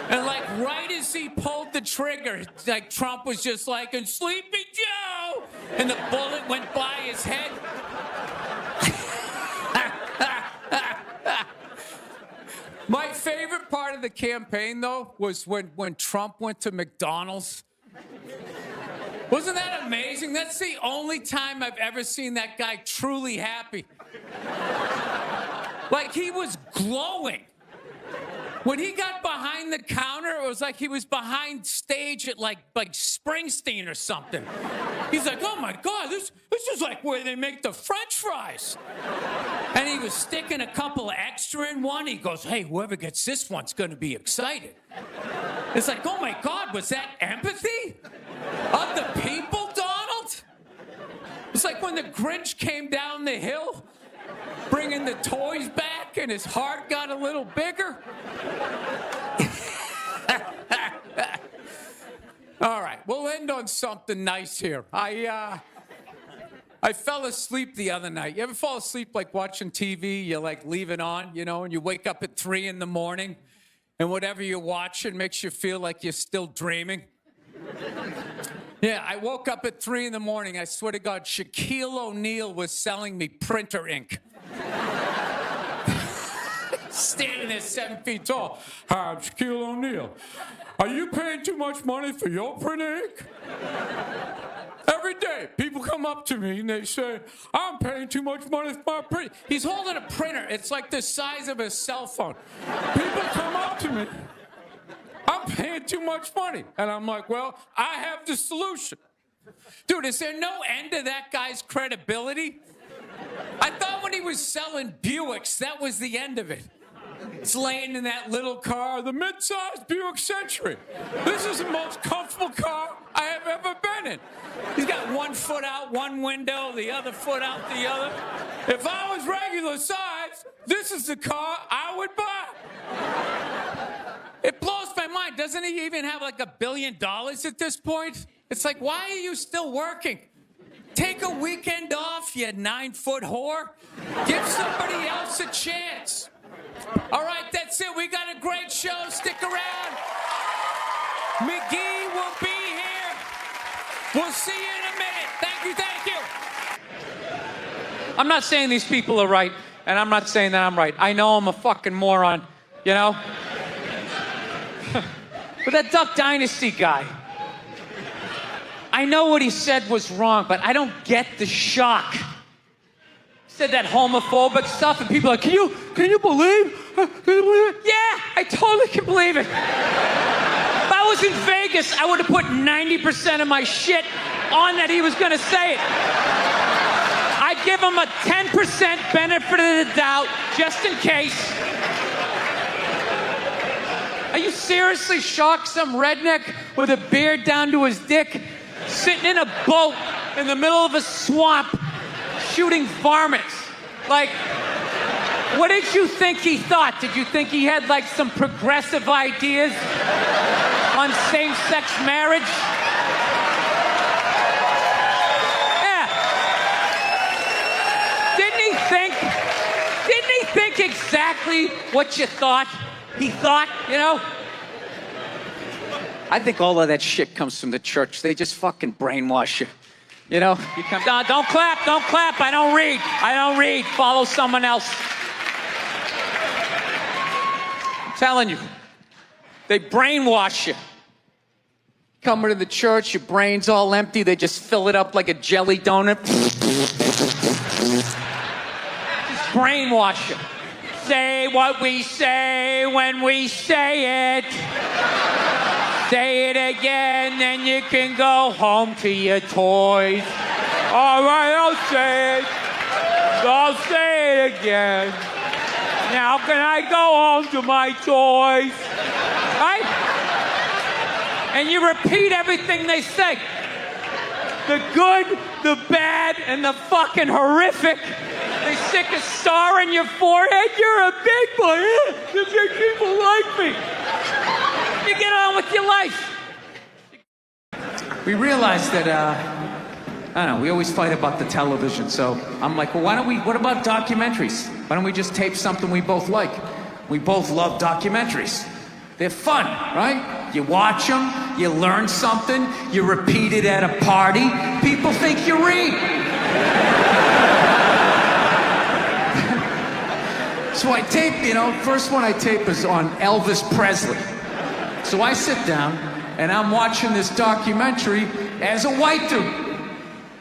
And like right as he pulled the trigger, like Trump was just like, and Sleepy Joe, and the bullet went by his head. My favorite part of the campaign, though, was when Trump went to McDonald's. Wasn't that amazing? That's the only time I've ever seen that guy truly happy. Like, he was glowing. When he got behind the counter, it was like he was behind stage at like Springsteen or something. He's like, oh my God, this is like where they make the French fries. And he was sticking a couple of extra in one. He goes, hey, whoever gets this one's gonna be excited. It's like, oh my God, was that empathy of the people, Donald? It's like when the Grinch came down the hill, bringing the toys back, and his heart got a little bigger. All right, we'll end on something nice here. I fell asleep the other night. You ever fall asleep like watching TV? You like leave it on, and you wake up at 3 in the morning, and whatever you're watching makes you feel like you're still dreaming. Yeah, I woke up at 3 in the morning. I swear to God, Shaquille O'Neal was selling me printer ink. Standing there 7 feet tall. Hi, I'm Shaquille O'Neal. Are you paying too much money for your printer ink? Every day, people come up to me and they say, I'm paying too much money for my printer. He's holding a printer. It's like the size of a cell phone. People come up to me. I'm paying too much money. And I'm like, well, I have the solution. Dude, is there no end to that guy's credibility? I thought when he was selling Buicks, that was the end of it. It's laying in that little car, the mid-sized Buick Century. This is the most comfortable car I have ever been in. He's got one foot out one window, the other foot out the other. If I was regular size, this is the car I would buy. It blows my mind. Doesn't he even have like $1 billion at this point? It's like, why are you still working? Take a weekend off, you 9-foot whore. Give somebody else a chance. All right, that's it. We got a great show. Stick around. McGee will be here. We'll see you in a minute. Thank you. I'm not saying these people are right, and I'm not saying that I'm right. I know I'm a fucking moron, But that Duck Dynasty guy, I know what he said was wrong, but I don't get the shock. He said that homophobic stuff, and people are like, can you believe? Can you believe it? Yeah, I totally can believe it. If I was in Vegas, I would have put 90% of my shit on that he was gonna say it. I'd give him a 10% benefit of the doubt, just in case. Are you seriously shocked some redneck with a beard down to his dick, sitting in a boat in the middle of a swamp, shooting varmints? Like, what did you think he thought? Did you think he had like some progressive ideas on same-sex marriage? Yeah. Didn't he think exactly what you thought he thought, I think all of that shit comes from the church. They just fucking brainwash you. You come down, don't clap. I don't read. Follow someone else. I'm telling you, they brainwash you. Coming to the church, your brain's all empty. They just fill it up like a jelly donut. Just brainwash you. Say what we say when we say it. Say it again, then you can go home to your toys. All right, I'll say it. I'll say it again. Now can I go home to my toys? Right? And you repeat everything they say. The good, the bad, and the fucking horrific. They stick a star in your forehead. You're a big boy. The big people like me. You get on with your life. We realized that, I don't know, we always fight about the television, so I'm like, well, what about documentaries? Why don't we just tape something we both like? We both love documentaries. They're fun, right? You watch them, you learn something, you repeat it at a party, people think you read. So I tape, first one I tape is on Elvis Presley. So I sit down, and I'm watching this documentary as a white dude,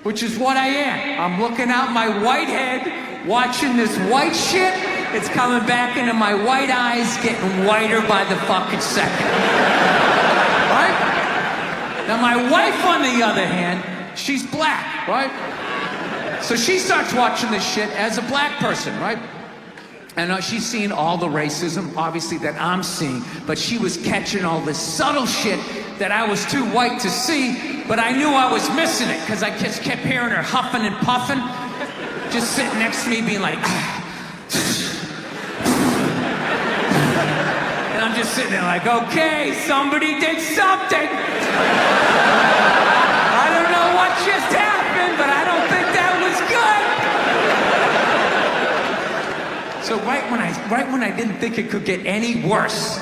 which is what I am. I'm looking out my white head, watching this white shit. It's coming back into my white eyes, getting whiter by the fucking second. Right? Now my wife, on the other hand, she's black, right? So she starts watching this shit as a black person, right? And she's seeing all the racism, obviously, that I'm seeing, but she was catching all this subtle shit that I was too white to see, but I knew I was missing it, because I just kept hearing her huffing and puffing, just sitting next to me being like, and I'm just sitting there like, okay, somebody did something. I don't know what just happened, but I don't think that was good. So right when I didn't think it could get any worse,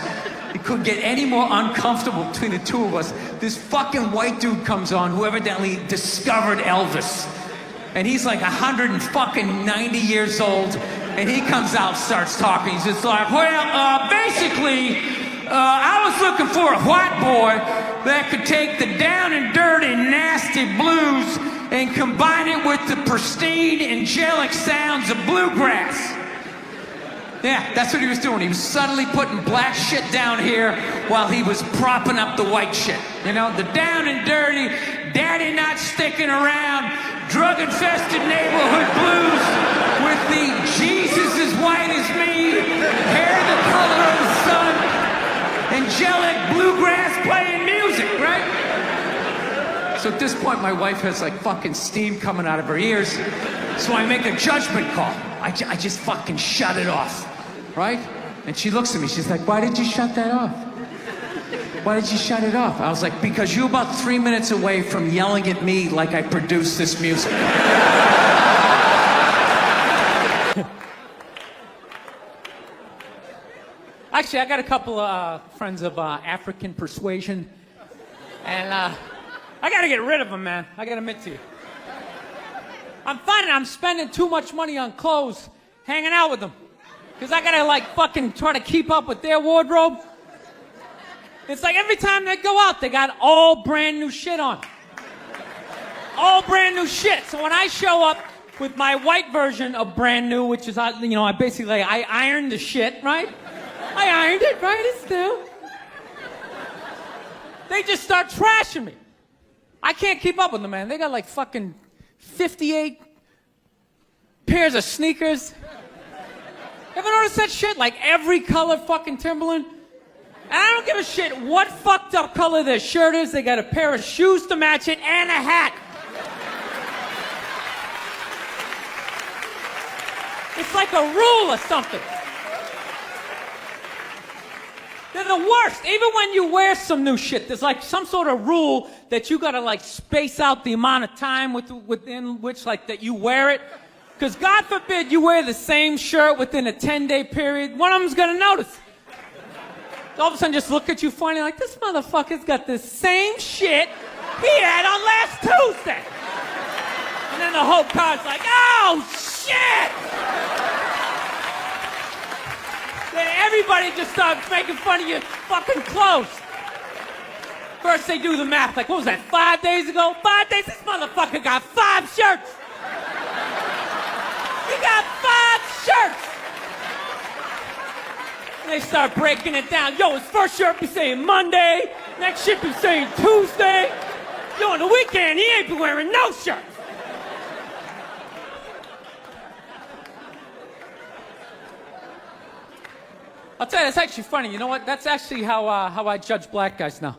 it could get any more uncomfortable between the two of us, this fucking white dude comes on who evidently discovered Elvis. And he's like 190 years old, and he comes out, starts talking. He's just like, well, basically, I was looking for a white boy that could take the down and dirty, nasty blues and combine it with the pristine, angelic sounds of bluegrass. Yeah, that's what he was doing. He was subtly putting black shit down here while he was propping up the white shit. The down and dirty, daddy not sticking around, drug-infested neighborhood blues with the Jesus as white as me, hair the color of the sun, angelic bluegrass playing music, right? So at this point, my wife has like fucking steam coming out of her ears. So I make a judgment call. I just fucking shut it off, right? And she looks at me, she's like, why did you shut that off? Why did you shut it off? I was like, because you're about 3 minutes away from yelling at me like I produced this music. Actually, I got a couple of friends of African persuasion, and I gotta get rid of them, man. I gotta admit to you. I'm finding I'm spending too much money on clothes hanging out with them. Because I gotta like fucking try to keep up with their wardrobe. It's like every time they go out, they got all brand new shit on. All brand new shit. So when I show up with my white version of brand new, which is, I basically, I ironed the shit, right? I ironed it, right? It's new. They just start trashing me. I can't keep up with them, man. They got like fucking 58 pairs of sneakers. Ever notice that shit? Like every color fucking Timberland? And I don't give a shit what fucked up color their shirt is. They got a pair of shoes to match it and a hat. It's like a rule or something. They're the worst. Even when you wear some new shit, there's like some sort of rule that you gotta like space out the amount of time within which like that you wear it. Because God forbid you wear the same shirt within a 10-day period, one of them's gonna notice. All of a sudden just look at you funny like, this motherfucker's got the same shit he had on last Tuesday. And then the whole car's like, oh shit! Then everybody just starts making fun of your fucking clothes. First they do the math, like what was that, 5 days ago? 5 days? This motherfucker got 5 shirts! He got 5 shirts! And they start breaking it down. Yo, his first shirt be saying Monday, next shirt be saying Tuesday. Yo, on the weekend, he ain't be wearing no shirts. I'll tell you, it's actually funny. You know what? That's actually how I judge black guys now.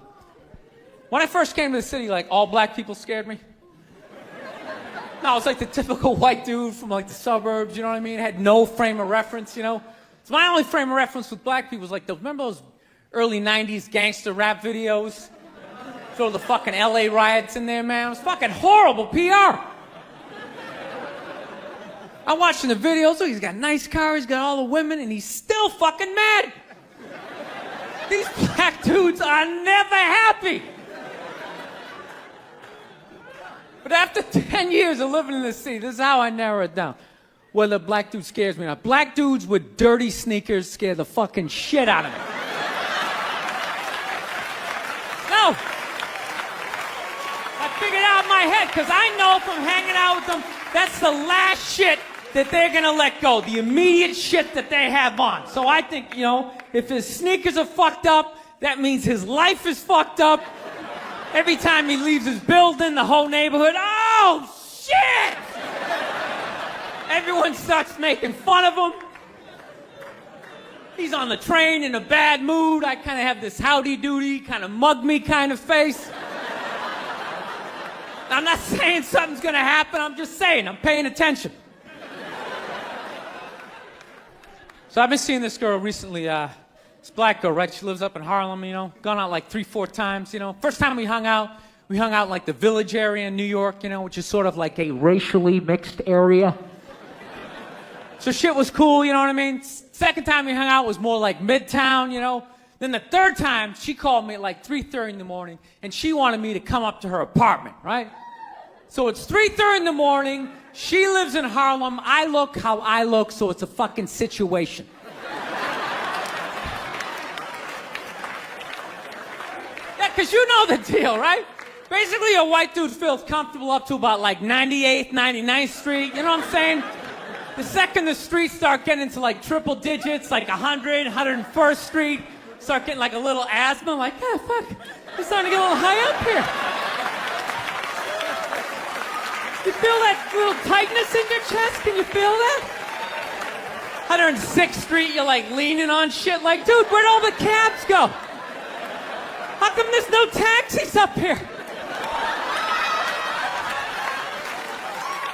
When I first came to the city, like, all black people scared me. No, it's like the typical white dude from like the suburbs, you know what I mean? Had no frame of reference, you know? It's my only frame of reference with black people is like remember those early 90s gangster rap videos? Throw the fucking LA riots in there, man. It was fucking horrible PR. I'm watching the videos, look, he's got a nice car, he's got all the women, and he's still fucking mad. These black dudes are never happy. But after 10 years of living in the city, this is how I narrow it down. Whether a black dude scares me or not. Black dudes with dirty sneakers scare the fucking shit out of me. No. I figured out in my head, because I know from hanging out with them, that's the last shit that they're gonna let go. The immediate shit that they have on. So I think, you know, if his sneakers are fucked up, that means his life is fucked up. Every time he leaves his building, the whole neighborhood, oh, shit! Everyone starts making fun of him. He's on the train in a bad mood. I kind of have this howdy-doody, kind of mug-me kind of face. I'm not saying something's gonna happen, I'm just saying, I'm paying attention. So I've been seeing this girl recently, this black girl, right? She lives up in Harlem, you know, gone out like 3-4 times, you know. First time we hung out in like the Village area in New York, you know, which is sort of like a racially mixed area. So shit was cool, you know what I mean? Second time we hung out was more like Midtown, you know. Then the third time, she called me at like 3:30 in the morning, and she wanted me to come up to her apartment, right? So it's 3:30 in the morning, she lives in Harlem, I look how I look, so it's a fucking situation. Yeah, because you know the deal, right? Basically, a white dude feels comfortable up to about like 98th, 99th Street, you know what I'm saying? The second the streets start getting into like triple digits, like 100, 101st Street, start getting like a little asthma, like, ah, fuck, it's starting to get a little high up here. You feel that little tightness in your chest? Can you feel that? 106th Street, you're like leaning on shit, like, dude, where'd all the cabs go? How come there's no taxis up here?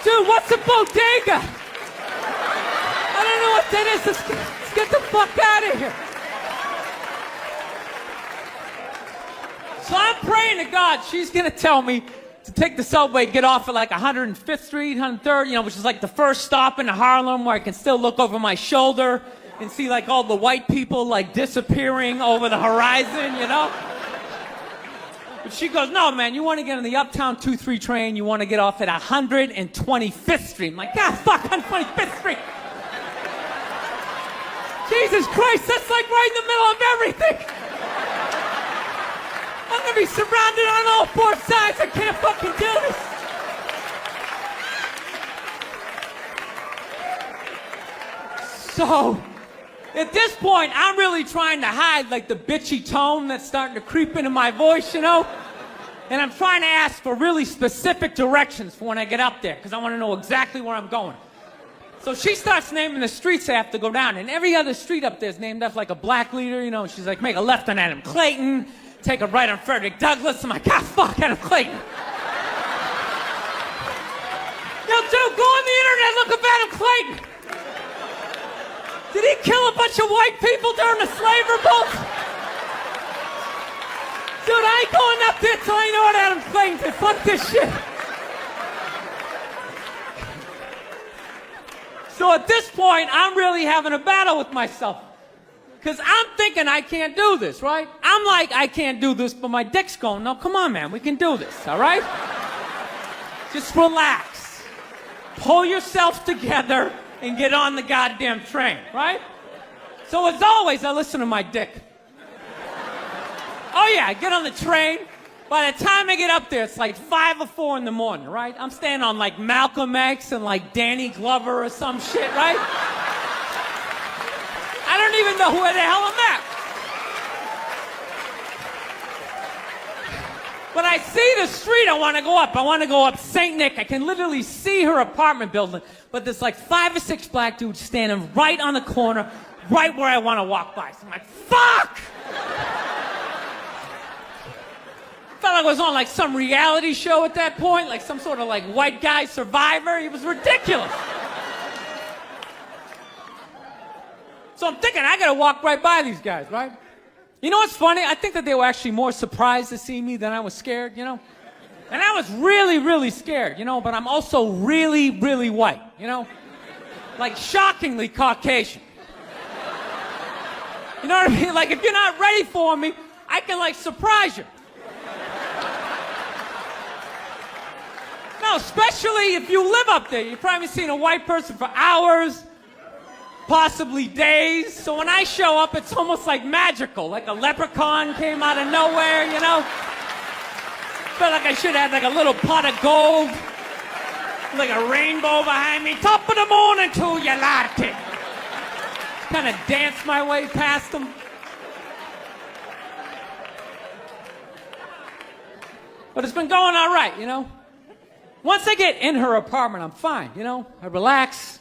Dude, what's a bodega? I don't know what that is. Let's get the fuck out of here. So I'm praying to God she's gonna tell me to take the subway, get off at like 105th Street, 103rd, you know, which is like the first stop in Harlem where I can still look over my shoulder and see like all the white people like disappearing over the horizon, you know? But she goes, no, man, you want to get on the Uptown 2-3 train, you want to get off at 125th Street. I'm like, God, fuck, 125th Street. Jesus Christ, that's like right in the middle of everything. I'm gonna be surrounded on all four sides. I can't fucking do this. So, at this point, I'm really trying to hide like the bitchy tone that's starting to creep into my voice, you know? And I'm trying to ask for really specific directions for when I get up there, because I want to know exactly where I'm going. So she starts naming the streets I have to go down, and every other street up there is named after like a black leader, you know? She's like, make a left on Adam Clayton, take a right on Frederick Douglass. I'm like, ah, fuck, Adam Clayton. Yo, dude, go on the internet, look up Adam Clayton. Did he kill a bunch of white people during the slave revolt? Dude, I ain't going up there till I know what Adam Clayton did. Fuck this shit. So at this point, I'm really having a battle with myself. Because I'm thinking I can't do this, right? I'm like, I can't do this, but my dick's going, no, come on, man, we can do this, all right? Just relax. Pull yourself together and get on the goddamn train, right? So as always, I listen to my dick. Oh yeah, I get on the train. By the time I get up there, it's like 5 or 4 in the morning, right? I'm staying on like Malcolm X and like Danny Glover or some shit, right? I don't even know where the hell I'm at. But I see the street I want to go up. I want to go up St. Nick. I can literally see her apartment building. But there's like 5 or 6 black dudes standing right on the corner, right where I want to walk by. So I'm like, fuck! felt like I was on like some reality show at that point, like some sort of like white guy survivor. It was ridiculous. So I'm thinking, I gotta walk right by these guys, right? You know what's funny? I think that they were actually more surprised to see me than I was scared, you know? And I was really, really scared, you know, but I'm also really, really white, you know? Like shockingly Caucasian. You know what I mean? Like if you're not ready for me, I can like surprise you. No, especially if you live up there. You've probably seen a white person for hours, possibly days. So when I show up, it's almost like magical, like a leprechaun came out of nowhere, you know? Felt like I should have like a little pot of gold, like a rainbow behind me. Top of the morning to you, latte. Kind of dance my way past them. But it's been going all right, you know? Once I get in her apartment, I'm fine, you know? I relax,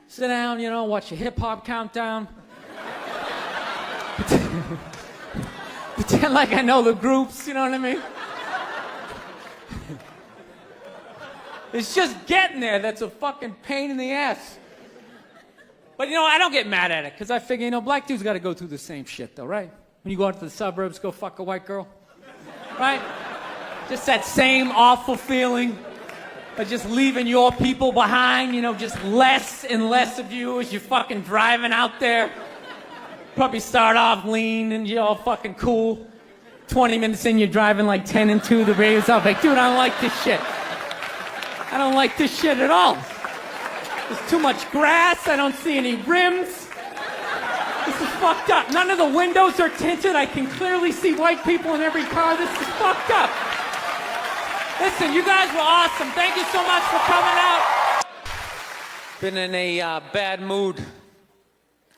sit down, you know, watch a hip-hop countdown. Pretend like I know the groups, you know what I mean? It's just getting there that's a fucking pain in the ass. But, you know, I don't get mad at it, because I figure, you know, black dudes got to go through the same shit, though, right? When you go out to the suburbs, go fuck a white girl, right? Just that same awful feeling of just leaving your people behind, you know, just less and less of you as you're fucking driving out there. Probably start off lean and you're all fucking cool. 20 minutes in, you're driving like 10 and 2, the radio's off. Like, dude, I don't like this shit. I don't like this shit at all. There's too much grass. I don't see any rims. This is fucked up. None of the windows are tinted. I can clearly see white people in every car. This is fucked up. Listen, you guys were awesome. Thank you so much for coming out. Been in a bad mood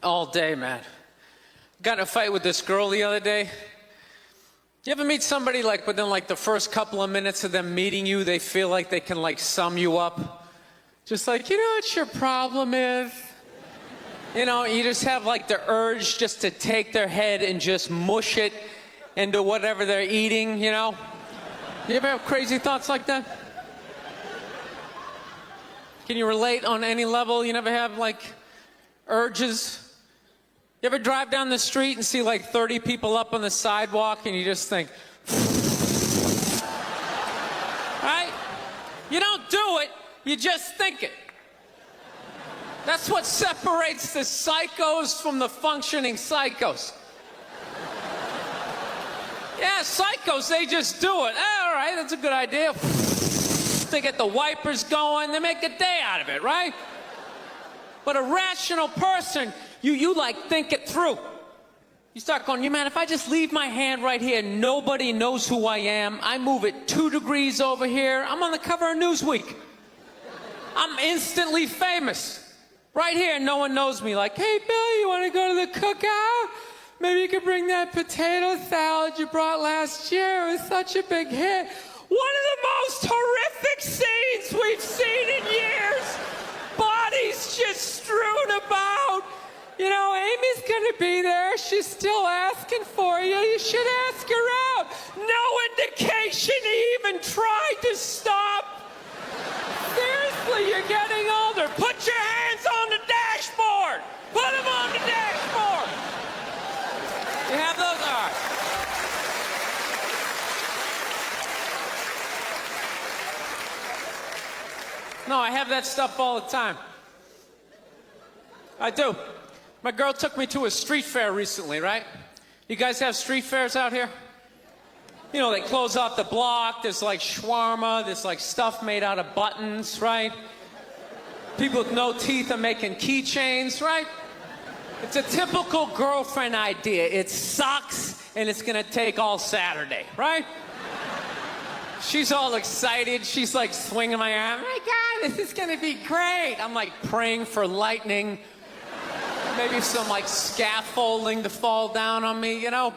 all day, man. Got in a fight with this girl the other day. You ever meet somebody like within like the first couple of minutes of them meeting you, they feel like they can like sum you up? Just like, you know what your problem is? You know, you just have like the urge just to take their head and just mush it into whatever they're eating, you know? You ever have crazy thoughts like that? Can you relate on any level? You never have like urges? You ever drive down the street and see like 30 people up on the sidewalk and you just think, right? You don't do it, you just think it. That's what separates the psychos from the functioning psychos. Yeah, psychos, they just do it. All right, that's a good idea. They get the wipers going, they make a day out of it, right? But a rational person, you like think it through. You start going, you man, if I just leave my hand right here, nobody knows who I am. I move it 2 degrees over here. I'm on the cover of Newsweek. I'm instantly famous. Right here, no one knows me. Like, hey, Bill, you want to go to the cookout? Maybe you could bring that potato salad you brought last year. It was such a big hit. One of the most horrific scenes we've seen in years. Bodies just strewn about. You know, Amy's gonna be there. She's still asking for you. You should ask her out. No indication he even tried to stop. Seriously, you're getting older. Put your hands on the dashboard. Put them on the dashboard. You have those? All right. No, I have that stuff all the time. I do. My girl took me to a street fair recently, right? You guys have street fairs out here? You know, they close off the block. There's like shawarma. There's like stuff made out of buttons, right? People with no teeth are making keychains, right? It's a typical girlfriend idea. It sucks, and it's gonna take all Saturday, right? She's all excited. She's like swinging my arm. Oh my God, this is gonna be great. I'm like praying for lightning. Maybe some like scaffolding to fall down on me, you know?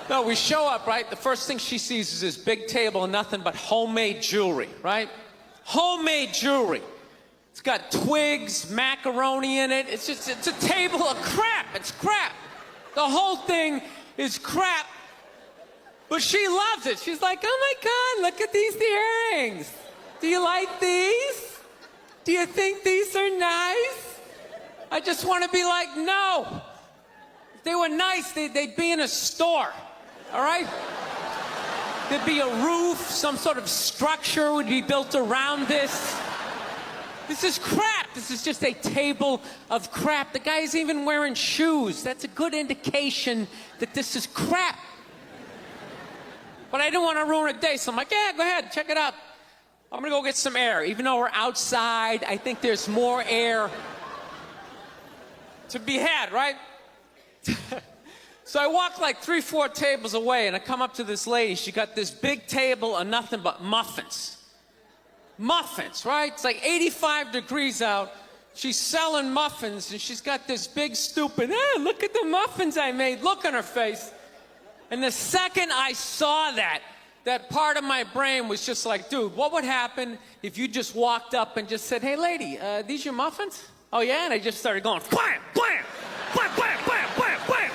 No, we show up, right? The first thing she sees is this big table and nothing but homemade jewelry, right? Homemade jewelry. It's got twigs, macaroni in it. It's a table of crap. It's crap. The whole thing is crap. But she loves it. She's like, oh my God, look at these earrings. Do you like these? Do you think these are nice? I just want to be like, no. If they were nice, they'd be in a store, all right? There'd be a roof, some sort of structure would be built around this. This is crap. This is just a table of crap. The guy isn't even wearing shoes. That's a good indication that this is crap. But I didn't want to ruin a day, so I'm like, yeah, go ahead, check it out. I'm gonna go get some air. Even though we're outside, I think there's more air to be had, right? So I walk like 3-4 tables away, and I come up to this lady. She got this big table of nothing but muffins. Muffins, right? It's like 85 degrees out. She's selling muffins, and she's got this big, stupid, look at the muffins I made, look on her face. And the second I saw that part of my brain was just like, dude, what would happen if you just walked up and just said, hey, lady, these your muffins? Oh, yeah? And I just started going, blam, blam, blam, blam, blam, blam, blam.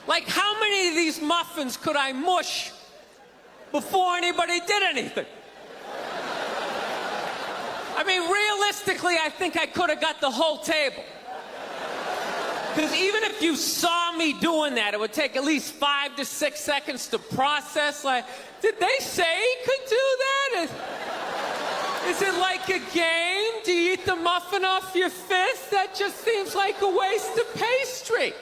Like, how many of these muffins could I mush before anybody did anything? I mean, realistically, I think I could have got the whole table. Because even if you saw me doing that, it would take at least 5 to 6 seconds to process. Like, did they say he could do that? Is it like a game? Do you eat the muffin off your fist? That just seems like a waste of pastry.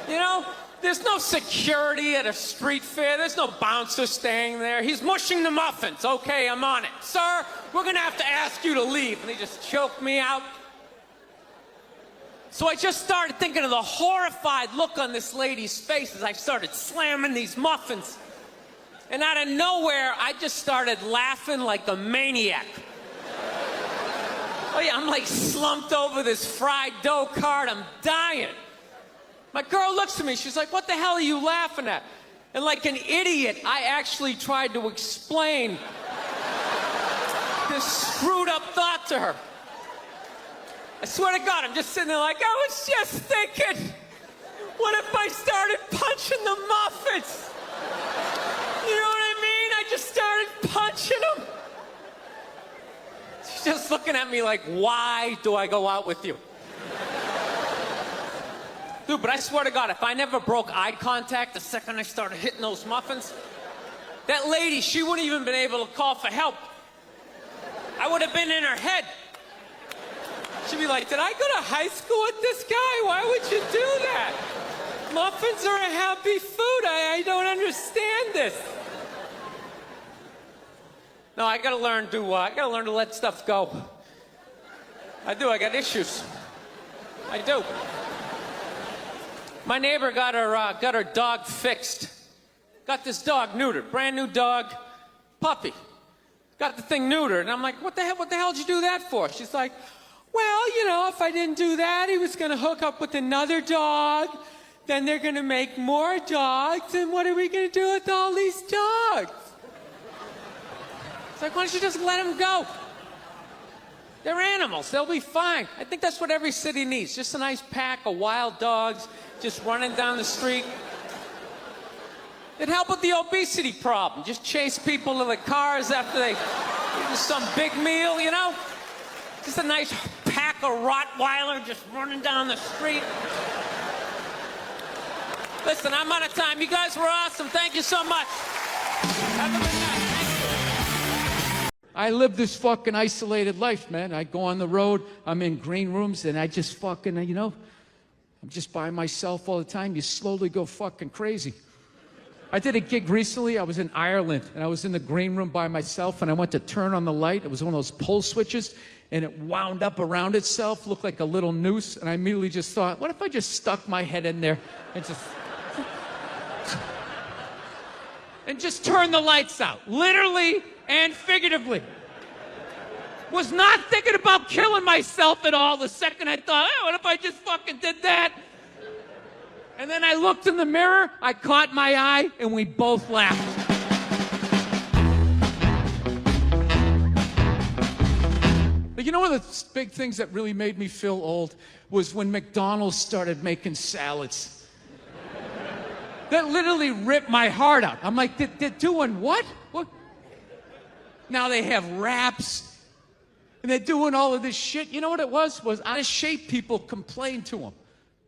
You know, there's no security at a street fair. There's no bouncer staying there. He's mushing the muffins. Okay, I'm on it. Sir, we're gonna have to ask you to leave. And they just choked me out. So I just started thinking of the horrified look on this lady's face as I started slamming these muffins. And out of nowhere, I just started laughing like a maniac. Oh yeah, I'm like slumped over this fried dough cart. I'm dying. My girl looks at me, she's like, what the hell are you laughing at? And like an idiot, I actually tried to explain this screwed up thought to her. I swear to God, I'm just sitting there like, I was just thinking, what if I started punching the muffins? You know what I mean? I just started punching them. She's just looking at me like, why do I go out with you? Dude, but I swear to God, if I never broke eye contact the second I started hitting those muffins, that lady, she wouldn't even been able to call for help. I would have been in her head. She'd be like, did I go to high school with this guy? Why would you do that? Muffins are a happy food. I don't understand this. No, I gotta learn to let stuff go. I do, I got issues. I do. My neighbor got her dog fixed. Got this dog neutered, brand new dog, puppy. Got the thing neutered, and I'm like, what the hell did you do that for? She's like, well, you know, if I didn't do that, he was gonna hook up with another dog, then they're gonna make more dogs, and what are we gonna do with all these dogs? It's like, why don't you just let them go? They're animals, they'll be fine. I think that's what every city needs, just a nice pack of wild dogs just running down the street. It'd help with the obesity problem. Just chase people to the cars after they eat some big meal, you know? Just a nice pack of Rottweiler just running down the street. Listen, I'm out of time. You guys were awesome. Thank you so much. Have a good night. Thank you. I live this fucking isolated life, man. I go on the road, I'm in green rooms, and I just fucking, you know, I'm just by myself all the time. You slowly go fucking crazy. I did a gig recently. I was in Ireland, and I was in the green room by myself, and I went to turn on the light. It was one of those pull switches, and it wound up around itself, looked like a little noose, and I immediately just thought, what if I just stuck my head in there and just turn the lights out, literally and figuratively. Was not thinking about killing myself at all the second I thought, oh, what if I just fucking did that? And then I looked in the mirror, I caught my eye, and we both laughed. But you know, one of the big things that really made me feel old was when McDonald's started making salads. That literally ripped my heart out. I'm like, they're doing what? What? Now they have raps. And they're doing all of this shit. You know what it was? Was out of shape people complained to them.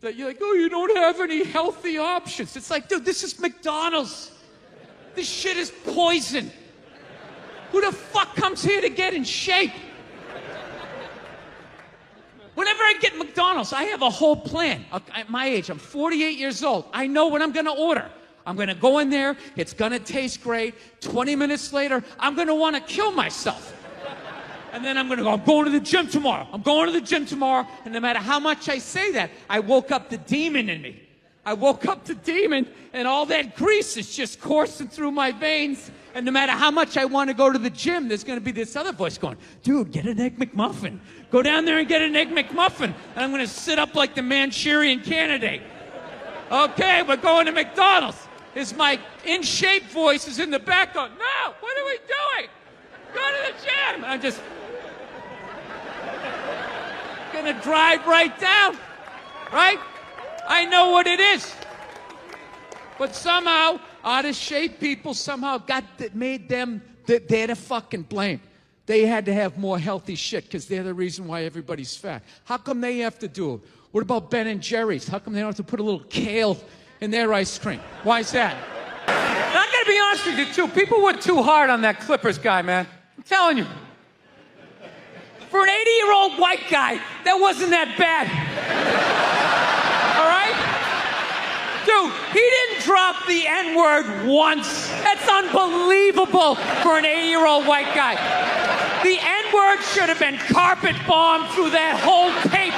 That you're like, oh, you don't have any healthy options. It's like, dude, this is McDonald's. This shit is poison. Who the fuck comes here to get in shape? Whenever I get McDonald's, I have a whole plan. At my age, I'm 48 years old. I know what I'm going to order. I'm going to go in there. It's going to taste great. 20 minutes later, I'm going to want to kill myself. And then I'm going to go, I'm going to the gym tomorrow. I'm going to the gym tomorrow. And no matter how much I say that, I woke up the demon in me. I woke up the demon, and all that grease is just coursing through my veins. And no matter how much I want to go to the gym, there's going to be this other voice going, dude, get an Egg McMuffin. Go down there and get an Egg McMuffin. And I'm going to sit up like the Manchurian Candidate. Okay, we're going to McDonald's. Is my in-shape voice is in the back going, no, what are we doing? Go to the gym. And I'm just going to drive right down, right? I know what it is. But somehow, out-of-shape people somehow made them, they're the fucking blame. They had to have more healthy shit because they're the reason why everybody's fat. How come they have to do it? What about Ben and Jerry's? How come they don't have to put a little kale in their ice cream? Why is that? And I gotta be honest with you, too. People went too hard on that Clippers guy, man. I'm telling you. For an 80-year-old white guy, that wasn't that bad. All right? Dude, he didn't drop the N-word once. That's unbelievable for an 80-year-old white guy. The N-word should have been carpet bombed through that whole tape.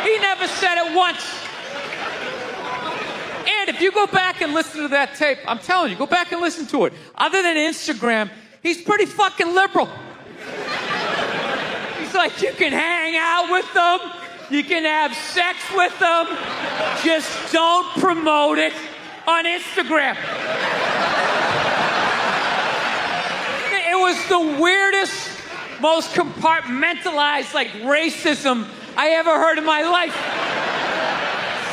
He never said it once. And if you go back and listen to that tape, I'm telling you, go back and listen to it. Other than Instagram, he's pretty fucking liberal. He's like, you can hang out with them, you can have sex with them, just don't promote it on Instagram. It was the weirdest, most compartmentalized, like, racism I ever heard in my life.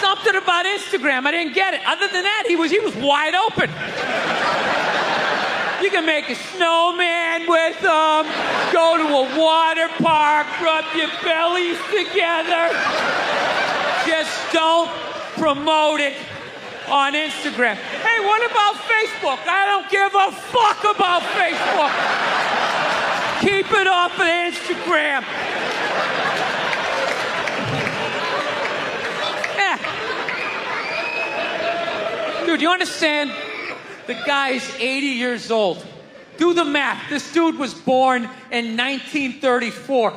Something about Instagram, I didn't get it. Other than that, he was wide open. You can make a snowman with them, go to a water park, rub your bellies together. Just don't promote it on Instagram. Hey, what about Facebook? I don't give a fuck about Facebook. Keep it off of Instagram. Dude, you understand? The guy's 80 years old. Do the math. This dude was born in 1934.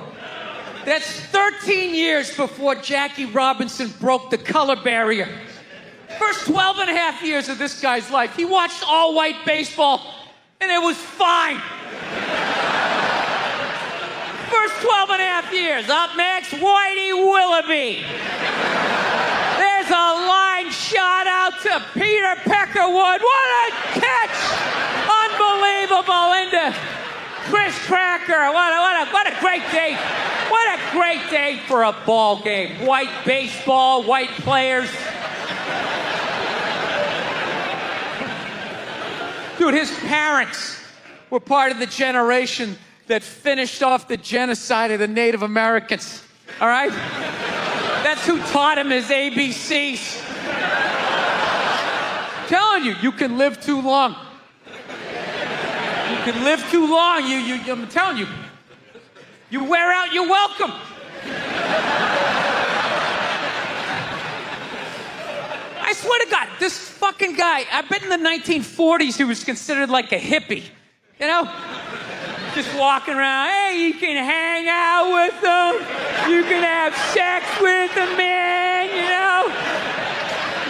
That's 13 years before Jackie Robinson broke the color barrier. First 12 and a half years of this guy's life, he watched all-white baseball, and it was fine. First 12 and a half years. Up next, Whitey Willoughby. There's a line shot out to Peter Peckerwood. What a catch! Unbelievable into Chris Cracker. What a great day. What a great day for a ball game. White baseball, white players. Dude, his parents were part of the generation that finished off the genocide of the Native Americans. All right? That's who taught him his ABCs. I'm telling you, you can live too long. You can live too long. I'm telling you, you wear out your welcome. I swear to God, this fucking guy, I bet in the 1940s he was considered like a hippie. You know? Just walking around, hey, you can hang out with them, you can have sex with them, man, you know?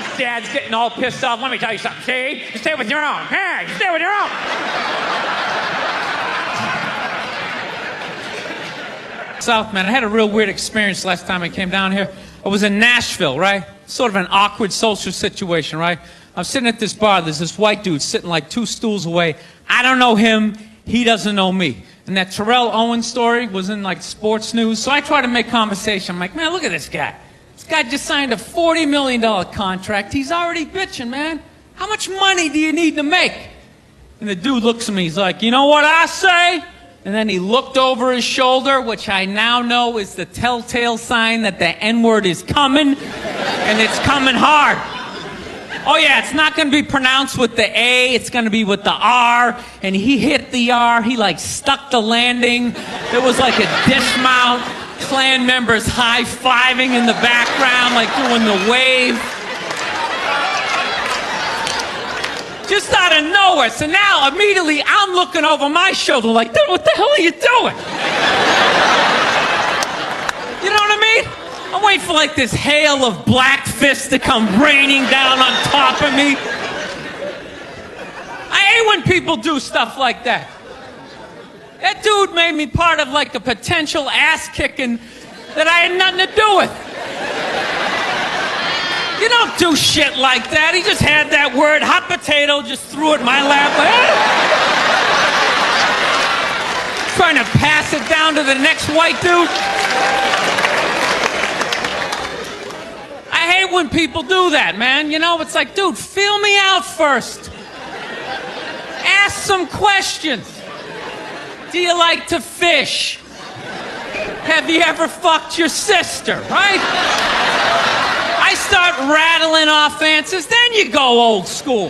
His dad's getting all pissed off. Let me tell you something, see? You stay with your own. Hey, you stay with your own. South, man, I had a real weird experience last time I came down here. I was in Nashville, right? Sort of an awkward social situation, right? I'm sitting at this bar. There's this white dude sitting like 2 stools away. I don't know him. He doesn't know me. And that Terrell Owens story was in like sports news. So I try to make conversation. I'm like, man, look at this guy. This guy just signed a $40 million contract. He's already bitching, man. how much money do you need to make? And the dude looks at me, he's like, you know what I say? And then he looked over his shoulder, which I now know is the telltale sign that the N-word is coming, and it's coming hard. Oh yeah, it's not gonna be pronounced with the A, it's gonna be with the R, and he hit the R, he like stuck the landing. There was like a dismount, Klan members high-fiving in the background, like doing the wave. Just out of nowhere. So now, immediately, I'm looking over my shoulder like, dude, what the hell are you doing? You know what I mean? I'm waiting for like this hail of black fists to come raining down on top of me. I hate when people do stuff like that. That dude made me part of like a potential ass-kicking that I had nothing to do with. You don't do shit like that. He just had that word, hot potato, just threw it in my lap. Like, trying to pass it down to the next white dude. I hate when people do that, man. You know, it's like, dude, feel me out first. Ask some questions. Do you like to fish? Have you ever fucked your sister, right? I start rattling off answers, then you go old school.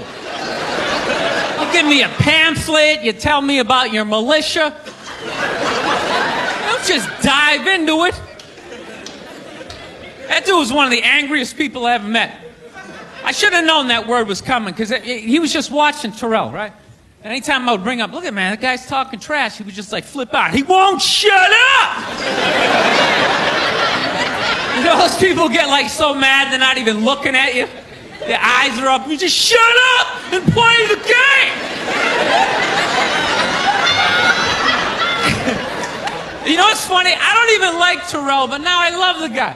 You give me a pamphlet, you tell me about your militia. Don't just dive into it. That dude was one of the angriest people I ever met. I should have known that word was coming, because he was just watching Terrell, right? And anytime I would bring up, look at man, that guy's talking trash, he would just like flip out. He won't shut up! You know, those people get like so mad they're not even looking at you. Their eyes are up. You just shut up and play the game. You know what's funny? I don't even like Terrell, but now I love the guy.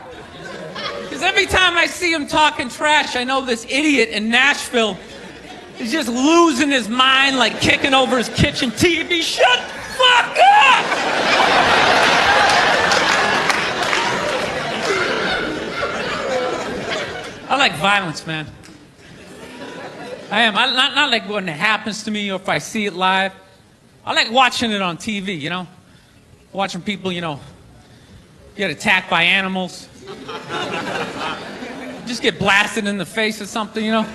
Because every time I see him talking trash, I know this idiot in Nashville is just losing his mind, like kicking over his kitchen TV. Shut the fuck up! I like violence, man. I am. Not like when it happens to me or if I see it live. I like watching it on TV, you know? Watching people, you know, get attacked by animals. Just get blasted in the face or something, you know?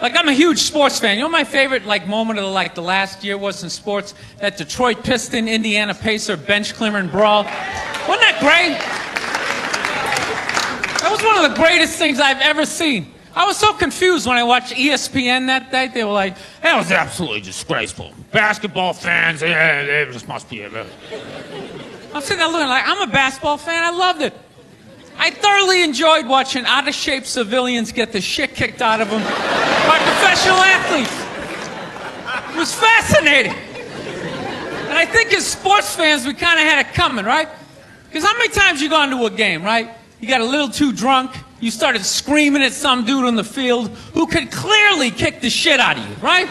Like, I'm a huge sports fan. You know what my favorite, like, moment of, like, the last year was in sports? That Detroit Piston, Indiana Pacer, bench climber and brawl. Wasn't that great? That was one of the greatest things I've ever seen. I was so confused when I watched ESPN that night. They were like, that was absolutely disgraceful. Basketball fans, it just must be it. I'm sitting there looking like, I'm a basketball fan. I loved it. I thoroughly enjoyed watching out-of-shape civilians get the shit kicked out of them by professional athletes. It was fascinating. And I think as sports fans, we kind of had it coming, right? Because how many times you gone to a game, right? You got a little too drunk, you started screaming at some dude on the field who could clearly kick the shit out of you, right?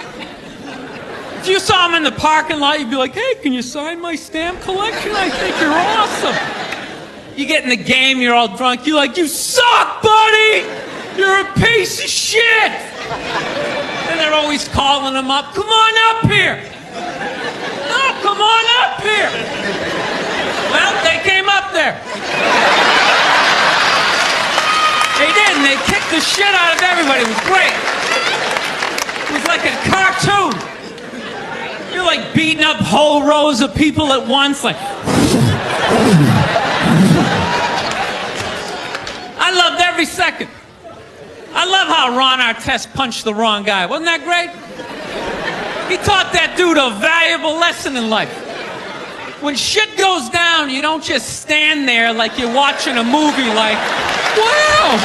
If you saw him in the parking lot, you'd be like, hey, can you sign my stamp collection? I think you're awesome. You get in the game, you're all drunk, you're like, you suck, buddy! You're a piece of shit! And they're always calling him up, come on up here! No, come on up here! Well, they came up there. They did, and they kicked the shit out of everybody. It was great. It was like a cartoon. You're like beating up whole rows of people at once, like. I loved every second. I love how Ron Artest punched the wrong guy. Wasn't that great? He taught that dude a valuable lesson in life. When shit goes down, you don't just stand there like you're watching a movie like, wow,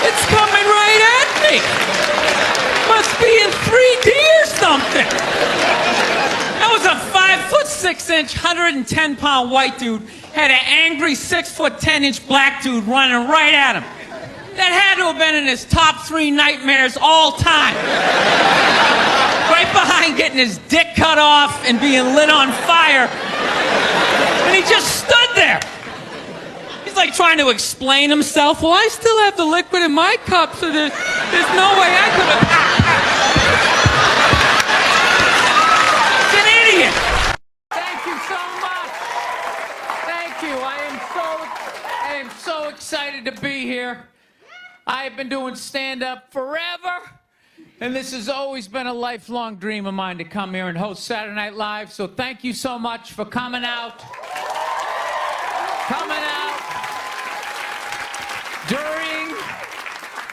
it's coming right at me. Must be in 3D or something. That was a 5'6", 110-pound white dude, had an angry 6'10" black dude running right at him. That had to have been in his top 3 nightmares all time. Right behind getting his dick cut off and being lit on fire. And he just stood there. He's like trying to explain himself. Well, I still have the liquid in my cup, so there's There's no way I could have. It's an idiot. Thank you so much. Thank you. I am so excited to be here. I've been doing stand-up forever, and this has always been a lifelong dream of mine to come here and host Saturday Night Live. So thank you so much for coming out.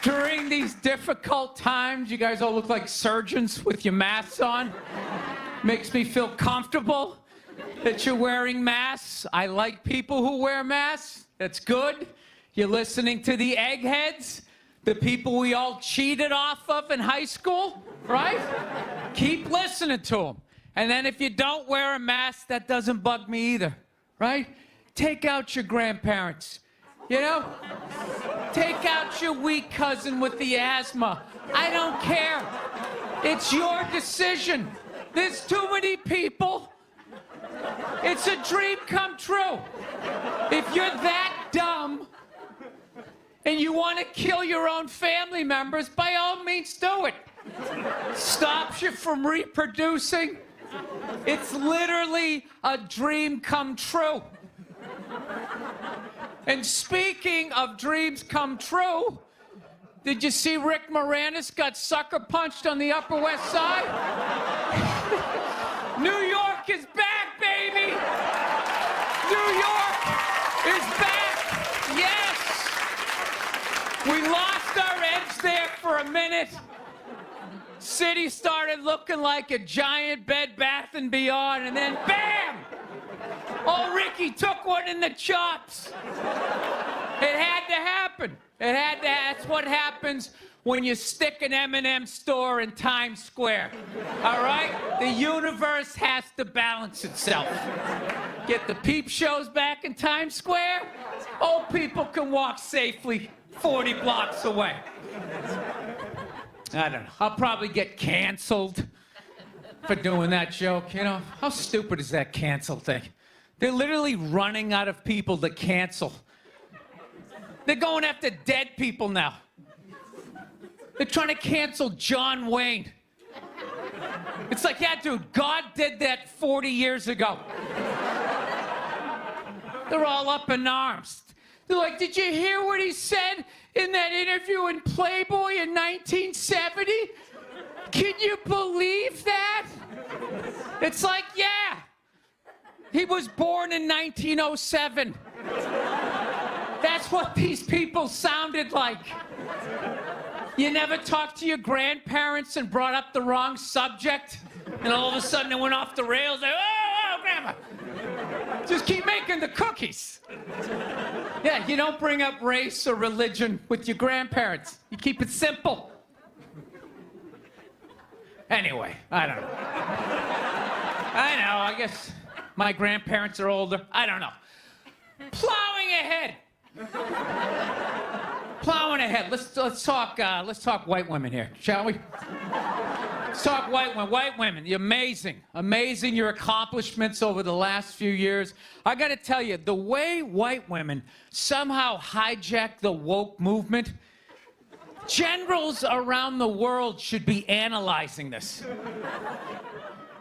During these difficult times, you guys all look like surgeons with your masks on. Makes me feel comfortable that you're wearing masks. I like people who wear masks. That's good. You're listening to the eggheads, the people we all cheated off of in high school, right? Keep listening to them. And then if you don't wear a mask, that doesn't bug me either, right? Take out your grandparents, you know? Take out your weak cousin with the asthma. I don't care. It's your decision. There's too many people. It's a dream come true. If you're that dumb and you want to kill your own family members, by all means do it. Stops you from reproducing. It's literally a dream come true. And speaking of dreams come true, did you see Rick Moranis got sucker punched on the Upper West Side? New York is back, baby! New York is back! Yes! We lost our edge there for a minute. City started looking like a giant Bed Bath & Beyond, and then bam! Oh, Ricky took one in the chops. It had to happen. That's what happens when you stick an M&M store in Times Square. All right? The universe has to balance itself. Get the peep shows back in Times Square. Old people can walk safely 40 blocks away. I don't know. I'll probably get canceled for doing that joke. You know, how stupid is that cancel thing? They're literally running out of people to cancel. They're going after dead people now. They're trying to cancel John Wayne. It's like, yeah, dude, God did that 40 years ago. They're all up in arms. They're like, did you hear what he said in that interview in Playboy in 1970? Can you believe that? It's like, yeah. He was born in 1907. That's what these people sounded like. You never talked to your grandparents and brought up the wrong subject, and all of a sudden it went off the rails. Like, oh, grandma. Just keep making the cookies. Yeah, you don't bring up race or religion with your grandparents. You keep it simple. Anyway, I don't know. I guess my grandparents are older. I don't know. Plowing ahead. Plowing ahead. Let's talk white women here, shall we? Let's talk white women. White women, you're amazing your accomplishments over the last few years. I got to tell you, the way white women somehow hijacked the woke movement, generals around the world should be analyzing this.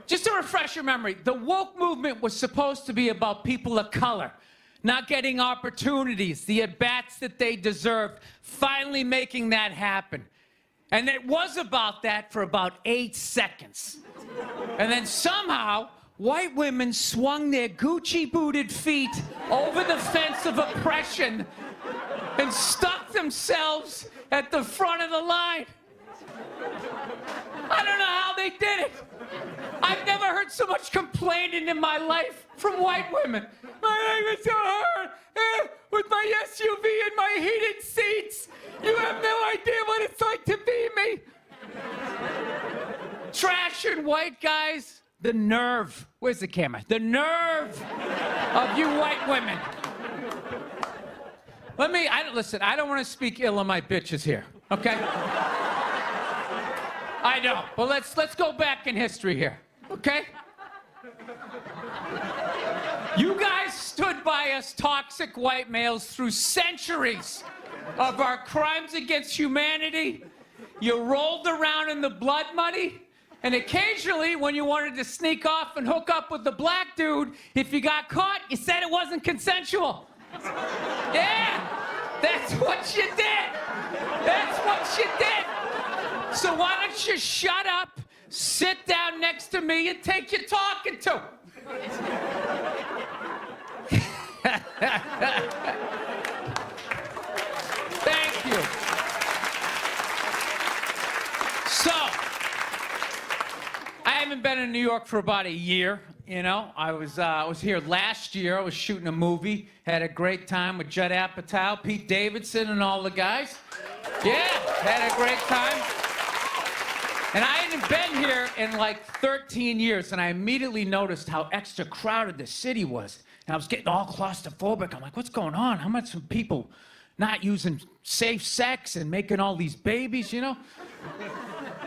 Just to refresh your memory, the woke movement was supposed to be about people of color not getting opportunities, the at-bats that they deserved, finally making that happen. And it was about that for about 8 seconds. And then somehow, white women swung their Gucci-booted feet over the fence of oppression and stuck themselves at the front of the line. I don't know how they did it. I've never heard so much complaining in my life from white women. My life is so hard with my SUV and my heated seats. You have no idea what it's like to be me. Trashing white guys, the nerve. Where's the camera? The nerve of you white women. Listen, I don't want to speak ill of my bitches here, okay? I don't, but let's go back in history here, okay? You guys stood by us toxic white males through centuries of our crimes against humanity You rolled around in the blood money, and occasionally when you wanted to sneak off and hook up with the black dude, if you got caught, you said it wasn't consensual. Yeah, that's what you did. That's what you did. So why don't you shut up, sit down next to me, and take your talking to? Thank you. So, I haven't been in New York for about a year. You know, I was here last year. I was shooting a movie. Had a great time with Judd Apatow, Pete Davidson, and all the guys. Yeah, had a great time. And I hadn't been here in like 13 years, and I immediately noticed how extra crowded the city was. And I was getting all claustrophobic. I'm like, what's going on? How much of people not using safe sex and making all these babies, you know?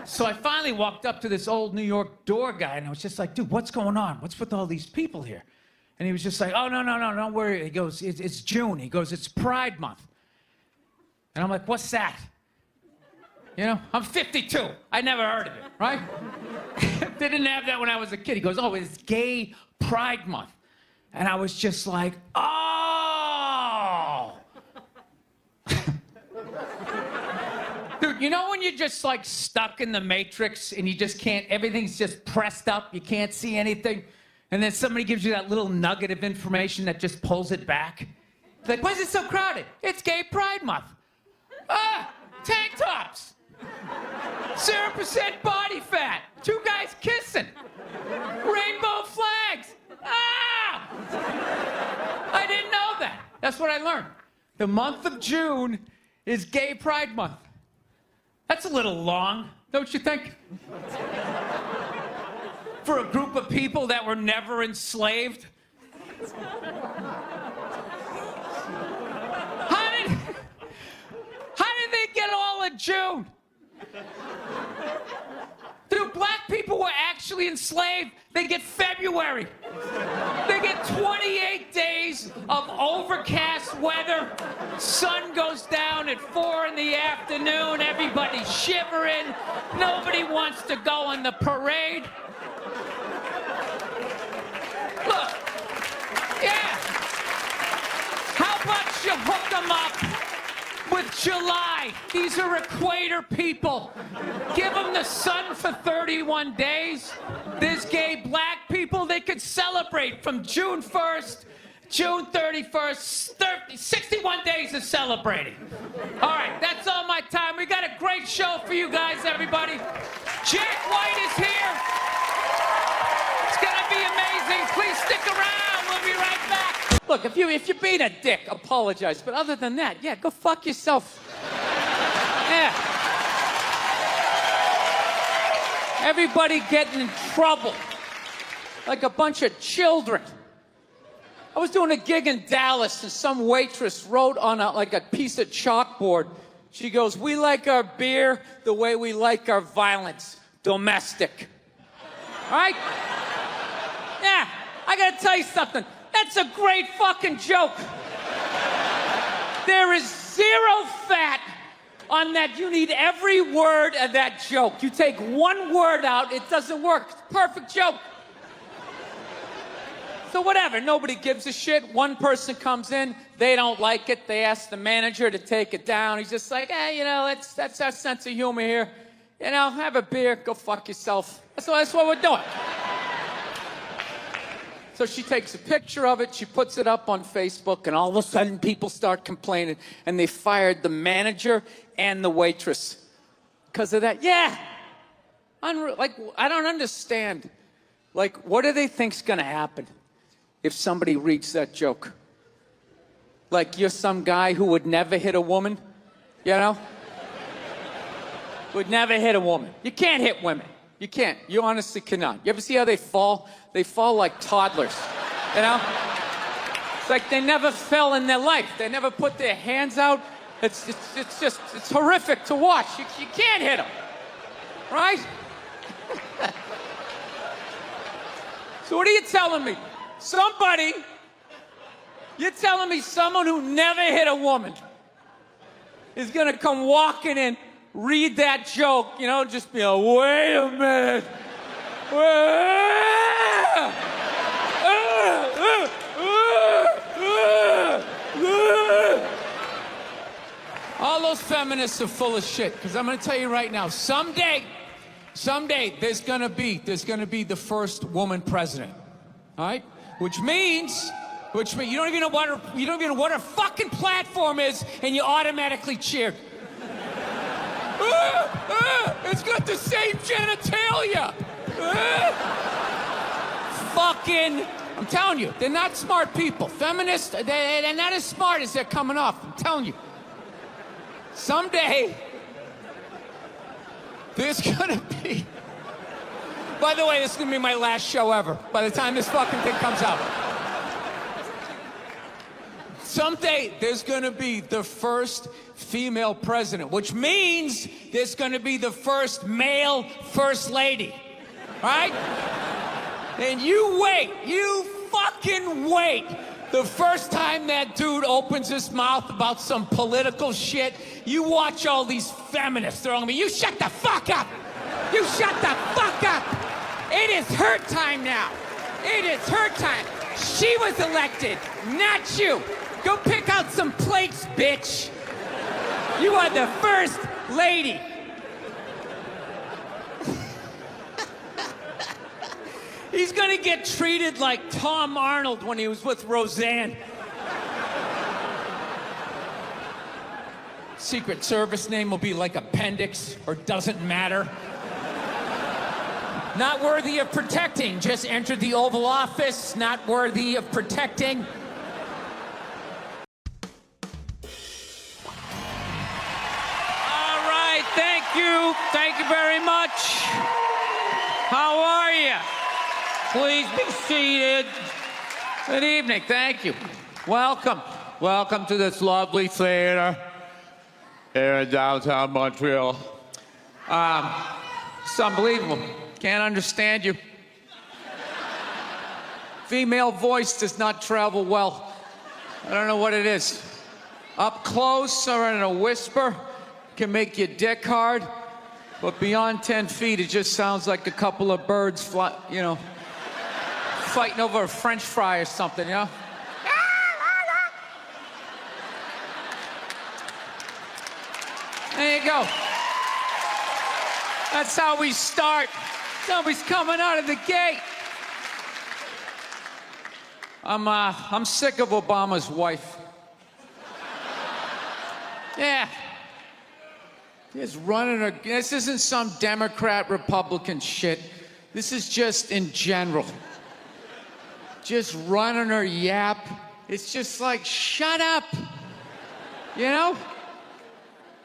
So I finally walked up to this old New York door guy, and I was just like, dude, what's going on? What's with all these people here? And he was just like, oh, no, don't worry. He goes, it's June. He goes, it's Pride Month. And I'm like, what's that? You know, I'm 52. I never heard of it, right? They didn't have that when I was a kid. He goes, oh, it's Gay Pride Month. And I was just like, oh. Dude, you know when you're just like stuck in the Matrix and you just can't, everything's just pressed up, you can't see anything, and then somebody gives you that little nugget of information that just pulls it back? It's like, why is it so crowded? It's Gay Pride Month. Ah, tank tops. 0% body fat. 2 guys kissing. Rainbow flags. Ah! I didn't know that. That's what I learned. The month of June is Gay Pride Month. That's a little long, don't you think? For a group of people that were never enslaved. How did they get all of June? Dude, black people were actually enslaved. They get February. They get 28 days of overcast weather. Sun goes down at 4 in the afternoon. Everybody's shivering. Nobody wants to go on the parade. Look, yeah. How about you hook them up with July? These are equator people. Give them the sun for 31 days. There's gay black people. They could celebrate from June 1st, June 31st, 61 days of celebrating. All right, that's all my time. We got a great show for you guys, everybody. Jack White is here. It's gonna be amazing. Please stick around. We'll be right back. Look, if you're being a dick, apologize. But other than that, yeah, go fuck yourself. Yeah. Everybody getting in trouble. Like a bunch of children. I was doing a gig in Dallas, and some waitress wrote on a piece of chalkboard. She goes, we like our beer the way we like our violence. Domestic. All right? Yeah, I gotta tell you something. That's a great fucking joke. There is 0 fat on that. You need every word of that joke. You take one word out, it doesn't work. It's a perfect joke. So whatever, nobody gives a shit. One person comes in, they don't like it. They ask the manager to take it down. He's just like, hey, you know, that's our sense of humor here. You know, have a beer, go fuck yourself. That's what we're doing. So she takes a picture of it, she puts it up on Facebook, and all of a sudden people start complaining, and they fired the manager and the waitress because of that. Yeah. Like, I don't understand. Like, what do they think's gonna happen if somebody reads that joke? Like, you're some guy who would never hit a woman, you know? Would never hit a woman. You can't hit women. You can't. You honestly cannot. You ever see how they fall? They fall like toddlers, you know? It's like they never fell in their life. They never put their hands out. It's horrific to watch. You can't hit them, right? So what are you telling me? You're telling me someone who never hit a woman is gonna come walking in read that joke, you know, just be like, wait a minute. All those feminists are full of shit, because I'm going to tell you right now, someday, there's going to be the first woman president. All right? Which means you don't even know what her fucking platform is, and you automatically cheer. It's got the same genitalia. Fucking, I'm telling you, they're not smart people. Feminists, they're not as smart as they're coming off. I'm telling you. Someday, there's gonna be... By the way, this is gonna be my last show ever, by the time this fucking thing comes out. Someday, there's gonna be the first female president, which means there's gonna be the first male first lady, right? And you wait, you fucking wait. The first time that dude opens his mouth about some political shit, you watch all these feminists. They're all gonna be, you shut the fuck up! You shut the fuck up! It is her time now. It is her time. She was elected, not you. Go pick out some plates, bitch. You are the first lady. He's gonna get treated like Tom Arnold when he was with Roseanne. Secret Service name will be like Appendix or Doesn't Matter. Not worthy of protecting. Just entered the Oval Office. Not worthy of protecting. All right, thank you. Thank you very much. How are you? Please be seated. Good evening. Thank you. Welcome. Welcome to this lovely theater here in downtown Montreal. It's unbelievable. Can't understand you. Female voice does not travel well. I don't know what it is. Up close or in a whisper can make your dick hard, but beyond 10 feet, it just sounds like a couple of birds fighting over a French fry or something, you know? There you go. That's how we start. Somebody's coming out of the gate. I'm sick of Obama's wife. Yeah. Just running her. This isn't some Democrat, Republican shit. This is just in general. Just running her yap. It's just like, shut up. You know?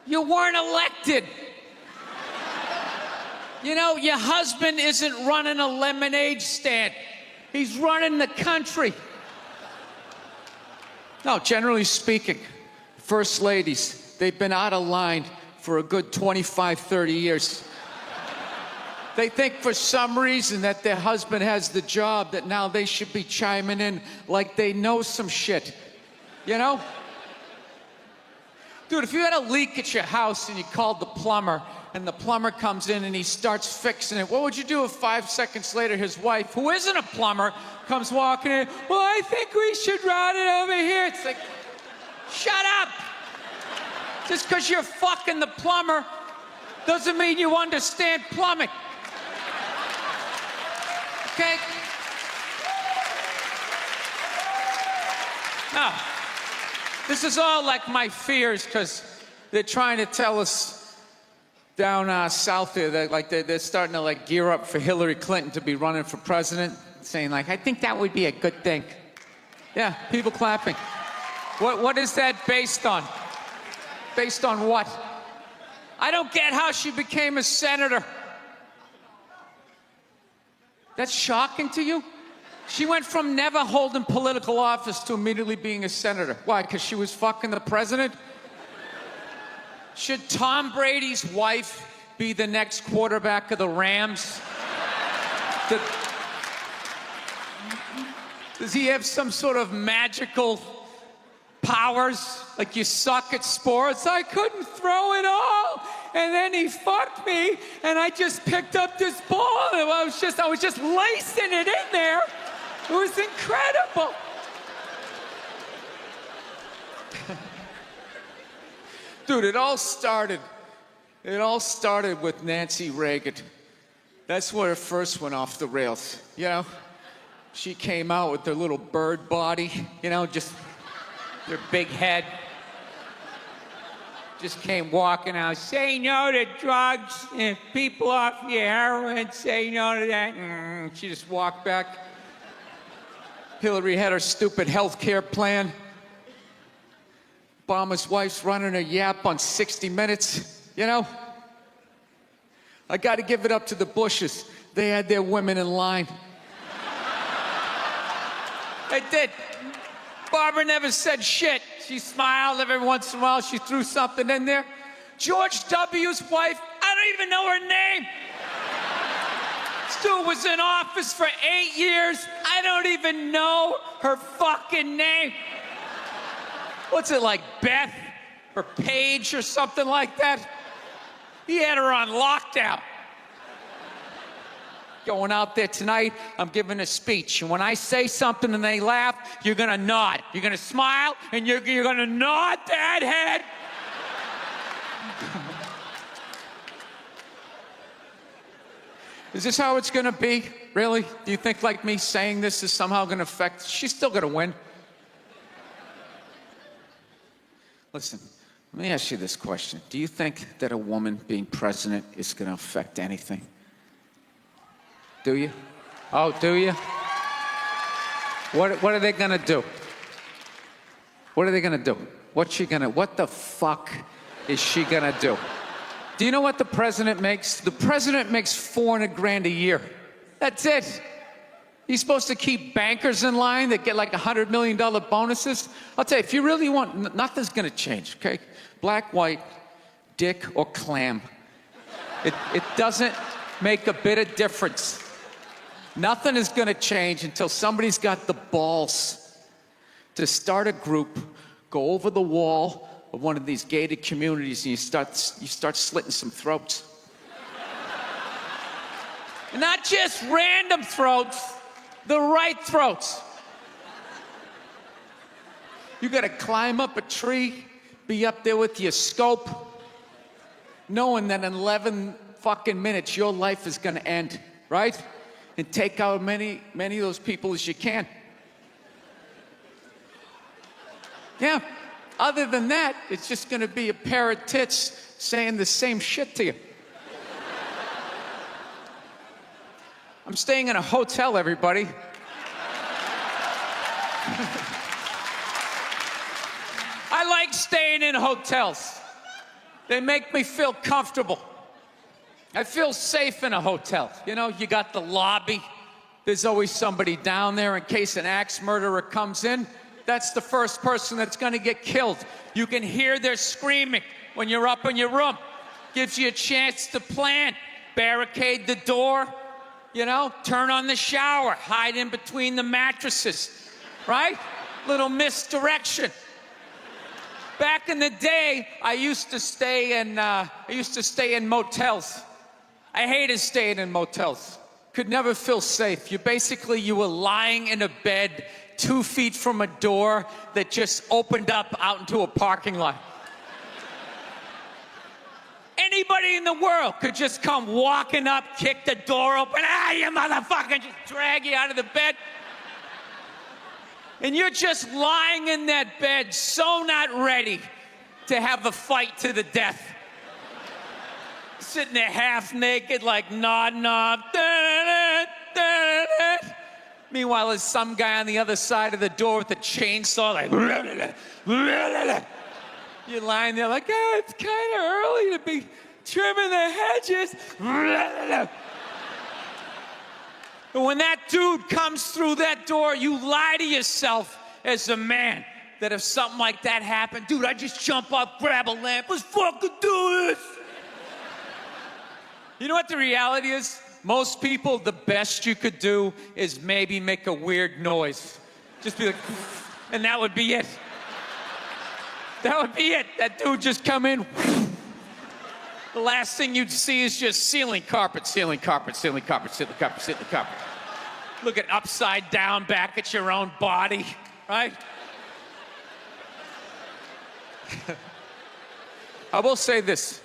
You weren't elected. You know, your husband isn't running a lemonade stand. He's running the country. No, generally speaking, first ladies, they've been out of line for a good 25, 30 years. They think for some reason that their husband has the job, that now they should be chiming in like they know some shit. You know? Dude, if you had a leak at your house and you called the plumber, and the plumber comes in and he starts fixing it, what would you do if 5 seconds later his wife, who isn't a plumber, comes walking in? Well, I think we should run it over here. It's like, shut up! Just because you're fucking the plumber doesn't mean you understand plumbing. Okay? Now, this is all like my fears, because they're trying to tell us down south here that they're starting to gear up for Hillary Clinton to be running for president, saying I think that would be a good thing. Yeah, people clapping. What is that based on? Based on what? I don't get how she became a senator. That's shocking to you? She went from never holding political office to immediately being a senator. Why? Because she was fucking the president? Should Tom Brady's wife be the next quarterback of the Rams? Does he have some sort of magical powers? Like you suck at sports? I couldn't throw it all, and then he fucked me, and I just picked up this ball, and I was just lacing it in there. It was incredible. Dude, it all started with Nancy Reagan. That's where it first went off the rails, you know? She came out with her little bird body, you know, just her big head. Just came walking out, say no to drugs, and people off your heroin, say no to that. She just walked back. Hillary had her stupid health care plan. Obama's wife's running her yap on 60 Minutes, you know? I gotta give it up to the Bushes. They had their women in line. They did. Barbara never said shit. She smiled every once in a while. She threw something in there. George W.'s wife, I don't even know her name. Stu was in office for 8 years. I don't even know her fucking name. What's it, like Beth or Paige or something like that? He had her on lockdown. Going out there tonight, I'm giving a speech. And when I say something and they laugh, you're gonna nod. You're gonna smile, and you're gonna nod that head. Is this how it's gonna be? Really? Do you think like me saying this is somehow gonna affect? She's still gonna win. Listen, let me ask you this question. Do you think that a woman being president is gonna affect anything? Do you? Oh, do you? What are they gonna do? What are they gonna do? What the fuck is she gonna do? Do you know what the president makes? The president makes $400,000 a year. That's it. He's supposed to keep bankers in line that get like $100 million bonuses. I'll tell you, if you really want, nothing's gonna change, okay? Black, white, dick, or clam. It doesn't make a bit of difference. Nothing is gonna change until somebody's got the balls to start a group, go over the wall of one of these gated communities, and you start slitting some throats. Not just random throats, the right throats. You gotta climb up a tree, be up there with your scope, knowing that in 11 fucking minutes your life is gonna end, right? And take out many of those people as you can. Yeah, other than that, it's just gonna be a pair of tits saying the same shit to you. I'm staying in a hotel, everybody. I like staying in hotels. They make me feel comfortable. I feel safe in a hotel. You know, you got the lobby. There's always somebody down there in case an axe murderer comes in. That's the first person that's gonna get killed. You can hear their screaming when you're up in your room. Gives you a chance to plan. Barricade the door, you know, turn on the shower, hide in between the mattresses, right? Little misdirection. Back in the day, I used to stay in motels. I hated staying in motels. Could never feel safe. You were lying in a bed 2 feet from a door that just opened up out into a parking lot. Anybody in the world could just come walking up, kick the door open, you motherfucker, just drag you out of the bed. And you're just lying in that bed, so not ready to have a fight to the death. Sitting there half naked, like nodding off. Meanwhile, there's some guy on the other side of the door with a chainsaw, like. You're lying there like, it's kind of early to be trimming the hedges. But when that dude comes through that door, you lie to yourself as a man that if something like that happened, dude, I just jump up, grab a lamp, let's fucking do this. You know what the reality is? Most people, the best you could do is maybe make a weird noise. Just be like, and that would be it. That would be it. That dude just come in. the last thing you'd see is just ceiling carpet, ceiling carpet, ceiling carpet, ceiling carpet, ceiling carpet. Looking upside down back at your own body, right? I will say this.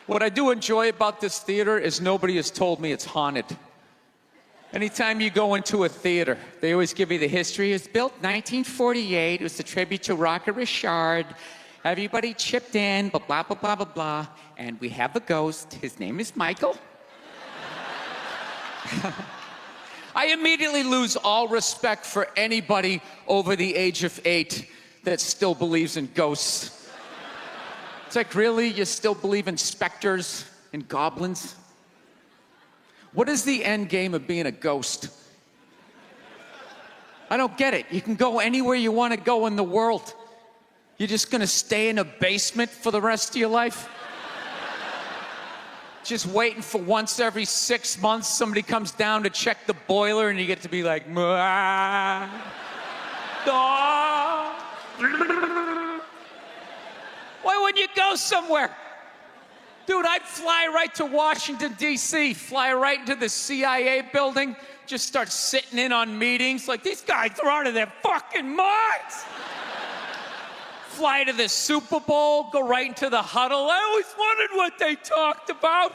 What I do enjoy about this theater is nobody has told me it's haunted. Anytime you go into a theater, they always give you the history. It was built 1948. It was a tribute to Rocket Richard. Everybody chipped in, blah, blah, blah, blah, blah, blah. And we have a ghost. His name is Michael. I immediately lose all respect for anybody over the age of 8 that still believes in ghosts. It's like, really? You still believe in specters and goblins? What is the end game of being a ghost? I don't get it. You can go anywhere you want to go in the world. You're just gonna stay in a basement for the rest of your life? Just waiting for once every 6 months somebody comes down to check the boiler and you get to be like, "Mwah, ah." Why wouldn't you go somewhere? Dude, I'd fly right to Washington, D.C., fly right into the CIA building, just start sitting in on meetings like, these guys are out of their fucking minds. Fly to the Super Bowl, go right into the huddle. I always wondered what they talked about.